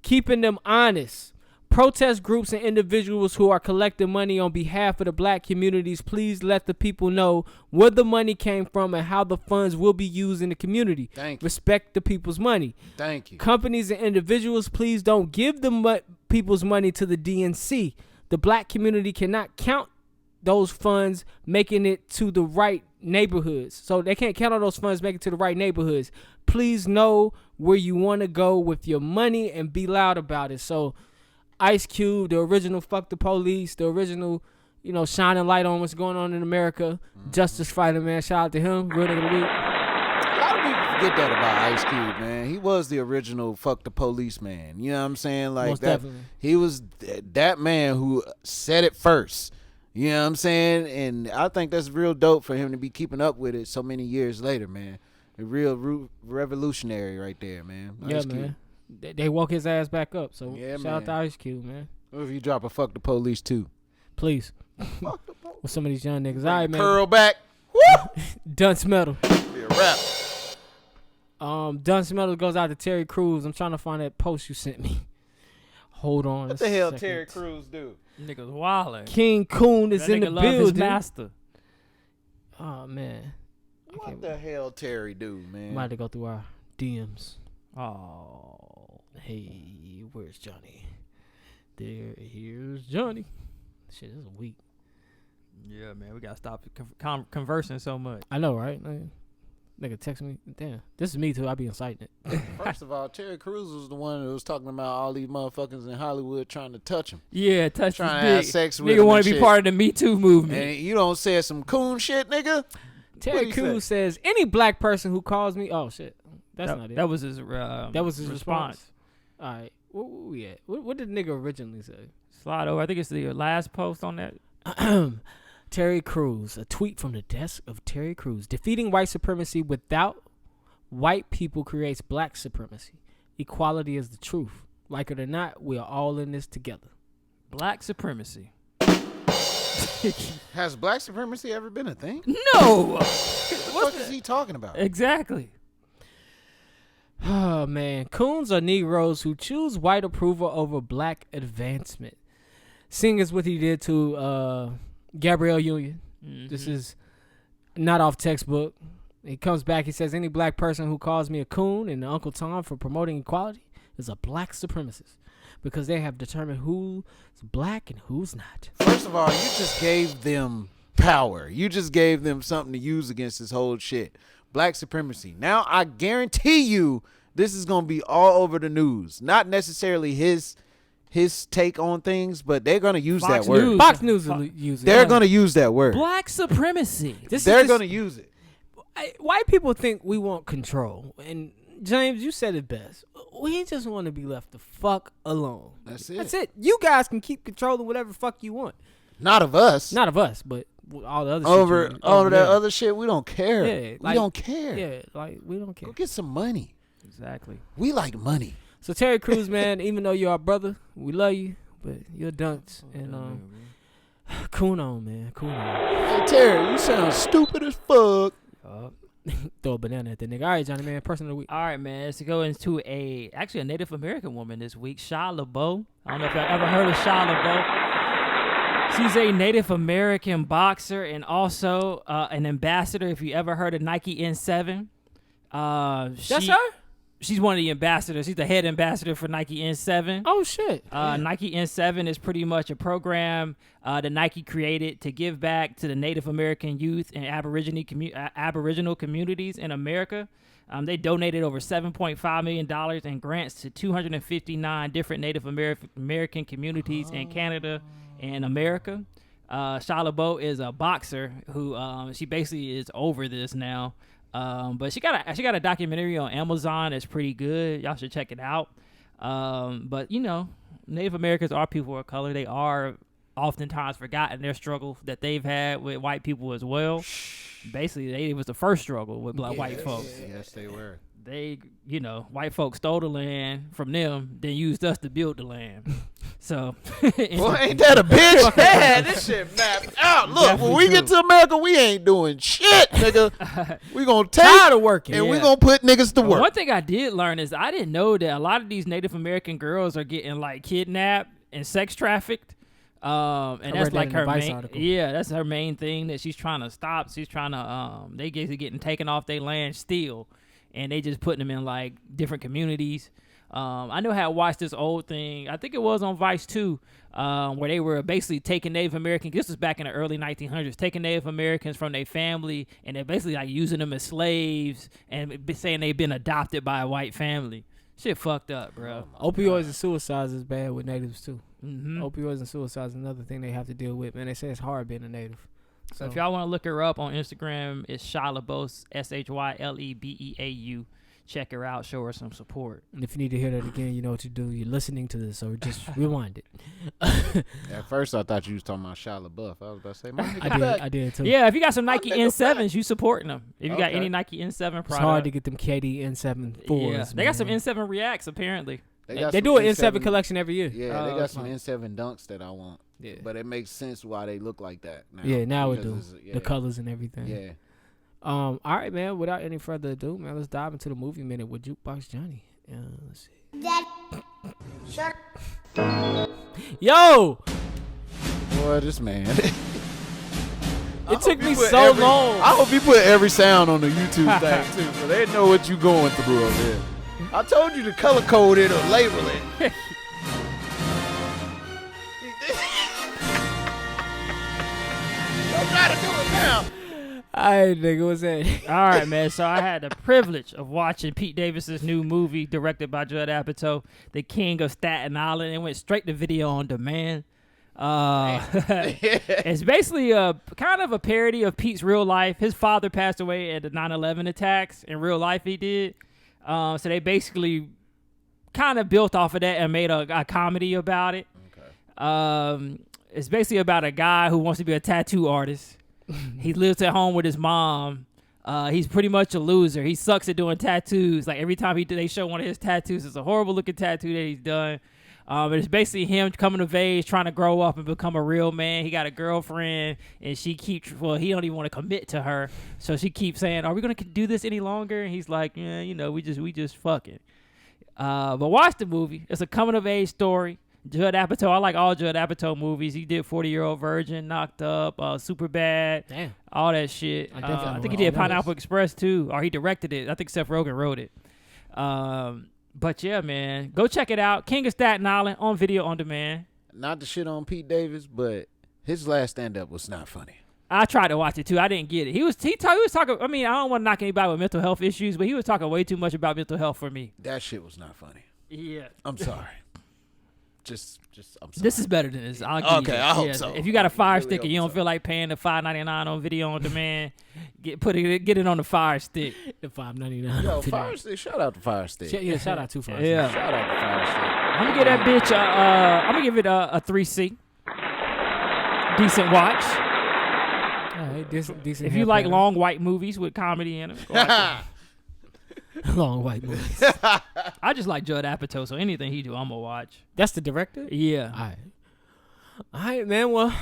Keeping them honest. Protest groups and individuals who are collecting money on behalf of the black communities, please let the people know where the money came from and how the funds will be used in the community. Thank you. Respect the people's money. Thank you. Companies and individuals, please don't give the people's money to the DNC. The black community cannot count those funds making it to the right neighborhoods. So they can't count on those funds making it to the right neighborhoods. Please know where you want to go with your money and be loud about it. So Ice Cube, the original fuck the police, the original, shining light on what's going on in America. Justice fighter, man. Shout out to him. Real nigga of the week. A lot of people forget that about Ice Cube, man. He was the original fuck the police man. You know what I'm saying? Like Most that. definitely. He was that man who said it first. You know what I'm saying? And I think that's real dope for him to be keeping up with it so many years later, man. A real revolutionary right there, man. Yeah, Ice Cube. man. They woke his ass back up. So Yeah, shout out to man. Ice Cube, man. What if you drop a fuck the police too? Please. Fuck the police. With some of these young niggas. All right, man. Curl back. Woo! Dunce Metal. Be a rap. Dunce Metal goes out to Terry Crews. I'm trying to find that post you sent me. Hold on. What the hell Terry Crews do? Niggas wildin'. King Coon is That in the nigga love his building. master. Oh man. What the hell Terry do, man? Might have to go through our DMs. Oh. Hey, where's Johnny? Here's Johnny. Shit, this is weak. Yeah, man, we gotta stop conversing so much. I know, right? Nigga text me. Damn, this is me too. I be inciting it. First of all, Terry Crews was the one that was talking about all these motherfuckers in Hollywood trying to touch him. Yeah, touch Trying his to have dick. sex with Nigga him want and to be shit. part of the Me Too movement. And you don't say some coon shit, nigga? Terry he Crews says any black person who calls me. Oh shit, that's not it. That was his. That was his response. All right, where we at? What did the nigga originally say? Slide over. I think it's the last post on that. Terry Crews, a tweet from the desk of Terry Crews. Defeating white supremacy without white people creates black supremacy. Equality is the truth. Like it or not, we are all in this together. Black supremacy. Has black supremacy ever been a thing? No. What the fuck is he talking about? Exactly. Oh man, coons are Negroes who choose white approval over black advancement. Seeing as what he did to Gabrielle Union. Mm-hmm. This is not off textbook. He comes back, he says, any black person who calls me a coon and Uncle Tom for promoting equality is a black supremacist because they have determined who's black and who's not. First of all, you just gave them power. You just gave them something to use against this whole shit. Black supremacy. Now, I guarantee you this is going to be all over the news. Not necessarily his take on things, but they're going to use Fox that word. News. Fox News will use it. They're going to use that word. Black supremacy. They're going to use it. White people think we want control. And James, you said it best. We just want to be left the fuck alone. That's it. That's it. You guys can keep controlling whatever fuck you want. Not of us. Not of us, but all the other over shit. that other shit, we don't care. Yeah, we don't care. Yeah, like we don't care. Go get some money. Exactly. We like money. So Terry Crews, man, even though you're our brother, we love you, but you're dunce. And coon on, man. Coon on. Hey, Terry, you sound stupid as fuck. Throw a banana at that nigga. All right, Johnny, man. Person of the week. All right, man. Let's go into a Native American woman this week, Shia LaBeouf. I don't know if y'all ever heard of Shia LaBeouf. She's a Native American boxer and also an ambassador. If you ever heard of Nike N7, That's her? She's one of the ambassadors. She's the head ambassador for Nike N7. Oh shit. Nike N7 is pretty much a program that Nike created to give back to the Native American youth and Aboriginal communities in America. They donated over $7.5 million in grants to 259 different Native American communities in Canada and America. Shia LaBeouf is a boxer who she basically is over this now. But she got a documentary on Amazon that's pretty good. Y'all should check it out. But you know, Native Americans are people of color. They are oftentimes forgotten their struggle that they've had with white people as well. Basically, it was the first struggle with black white folks. Yes, they were. They, white folks stole the land from them, then used us to build the land. So, well, ain't that a bitch? Man, this shit mapped out. Look, when we get to America, we ain't doing shit, nigga. We gonna take Tired of working. and we gonna put niggas to work. One thing I did learn is I didn't know that a lot of these Native American girls are getting like kidnapped and sex trafficked. And that's like her main, that's her main thing that she's trying to stop. She's trying to, they getting taken off their land still, and they just putting them in like different communities. I know how I watched this old thing. I think it was on Vice too, where they were basically taking Native Americans. This was back in the early 1900s, taking Native Americans from their family, and they're basically like using them as slaves and saying they've been adopted by a white family. Shit fucked up, bro. Opioids and suicides is bad with natives too. Mm-hmm. Opioids and suicides is another thing they have to deal with. Man, they say it's hard being a native. So if y'all want to look her up on Instagram, it's Shia LaBeouf, ShyLebeau. Check her out, show her some support. And if you need to hear that again, you know what to do. You're listening to this, so just rewind it. At first, I thought you was talking about Shia LaBeouf. I was about to say, my nigga I did too. Yeah, if you got some Nike N7s, you supporting them. If you got Okay. any Nike N7 products. It's hard to get them KD N7 fours. Yeah, they got some N7 Reacts apparently. They do an N7 collection every year. Yeah, they Oh, got some okay. N7 dunks that I want. Yeah. But it makes sense why they look like that now. Yeah, now it because do. it's- yeah. The colors and everything. Yeah. All right, man. Without any further ado, man, let's dive into the movie minute with Jukebox Johnny. Let's see. Dad, shut up. Yo, Boy, this man. it took me so long. I hope you put every sound on the YouTube thing too, so they know what you going through over there. I told you to color code it or label it. Don't try to do it now. Alright, nigga, what's that? All right, man. So I had the privilege of watching Pete Davidson's new movie directed by Judd Apatow, The King of Staten Island. It went straight to video on demand. It's basically a kind of a parody of Pete's real life. His father passed away at the 9/11 attacks. In real life, he did. So they basically kind of built off of that and made a comedy about it. Okay. It's basically about a guy who wants to be a tattoo artist. He lives at home with his mom. He's pretty much a loser. He sucks at doing tattoos. Like every time they show one of his tattoos, it's a horrible looking tattoo that he's done. But it's basically him coming of age, trying to grow up and become a real man. He got a girlfriend, and he don't even want to commit to her. So she keeps saying, "Are we gonna do this any longer?" And he's like, "Yeah, we just fucking." But watch the movie. It's a coming of age story. Judd Apatow. I like all Judd Apatow movies. He did 40-Year-Old Virgin, Knocked Up, Superbad, Damn. all that shit. I think he did Pineapple Express too, or he directed it. I think Seth Rogen wrote it. But yeah, man, go check it out. King of Staten Island on video on demand. Not to shit on Pete Davis, but his last stand-up was not funny. I tried to watch it too. I didn't get it. He was talking. I mean, I don't want to knock anybody with mental health issues, but he was talking way too much about mental health for me. That shit was not funny. Yeah, I'm sorry. I'm sorry. this is better than this. I'll give you that. I hope so. If you got a Fire really Stick and you hope don't so. feel like paying the $5.99 on video on demand, get it on the Fire Stick. The $5.99. Yo, Fire Stick, shout out to Fire Stick. Shout out to Fire. Yeah. Shout out to Fire Stick. I'm gonna give that bitch. I'm gonna give it a 3C. Decent watch. Alright, decent. If you like long white movies with comedy in them, go watch it. long white movies. I just like Judd Apatow, so anything he do, I'm gonna watch. That's the director? Yeah. All right, man. Well,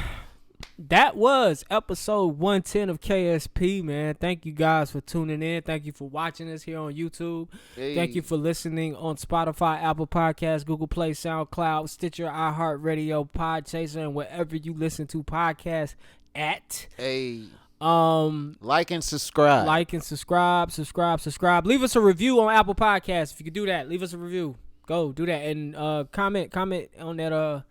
that was episode 110 of KSP, man. Thank you guys for tuning in. Thank you for watching us here on YouTube. Hey. Thank you for listening on Spotify, Apple Podcasts, Google Play, SoundCloud, Stitcher, iHeartRadio, Podchaser, and wherever you listen to podcasts at. Hey. Like and subscribe. Like and subscribe. Leave us a review on Apple Podcasts. If you could do that, leave us a review. Go do that. And comment on that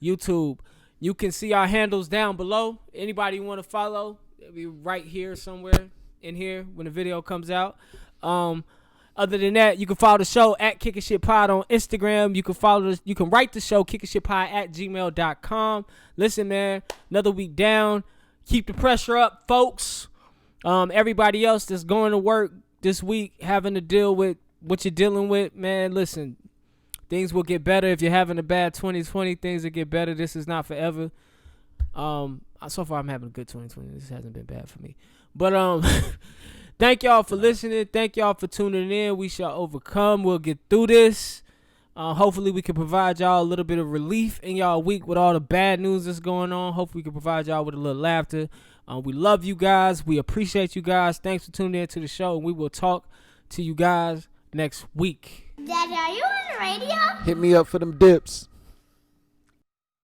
YouTube. You can see our handles down below. Anybody want to follow, it'll be right here somewhere in here when the video comes out. Other than that, you can follow the show at kickinshitpod on Instagram. You can follow us. You can write the show kickinshitpod@gmail.com. Listen, man, another week down. Keep the pressure up, folks. Everybody else that's going to work this week, having to deal with what you're dealing with, man, listen, things will get better. If you're having a bad 2020, things will get better. This is not forever. So far, I'm having a good 2020. This hasn't been bad for me. But thank y'all for listening. Thank y'all for tuning in. We shall overcome. We'll get through this. Hopefully, we can provide y'all a little bit of relief in y'all week with all the bad news that's going on. Hopefully, we can provide y'all with a little laughter. We love you guys. We appreciate you guys. Thanks for tuning in to the show. And we will talk to you guys next week. Daddy, are you on the radio? Hit me up for them dips.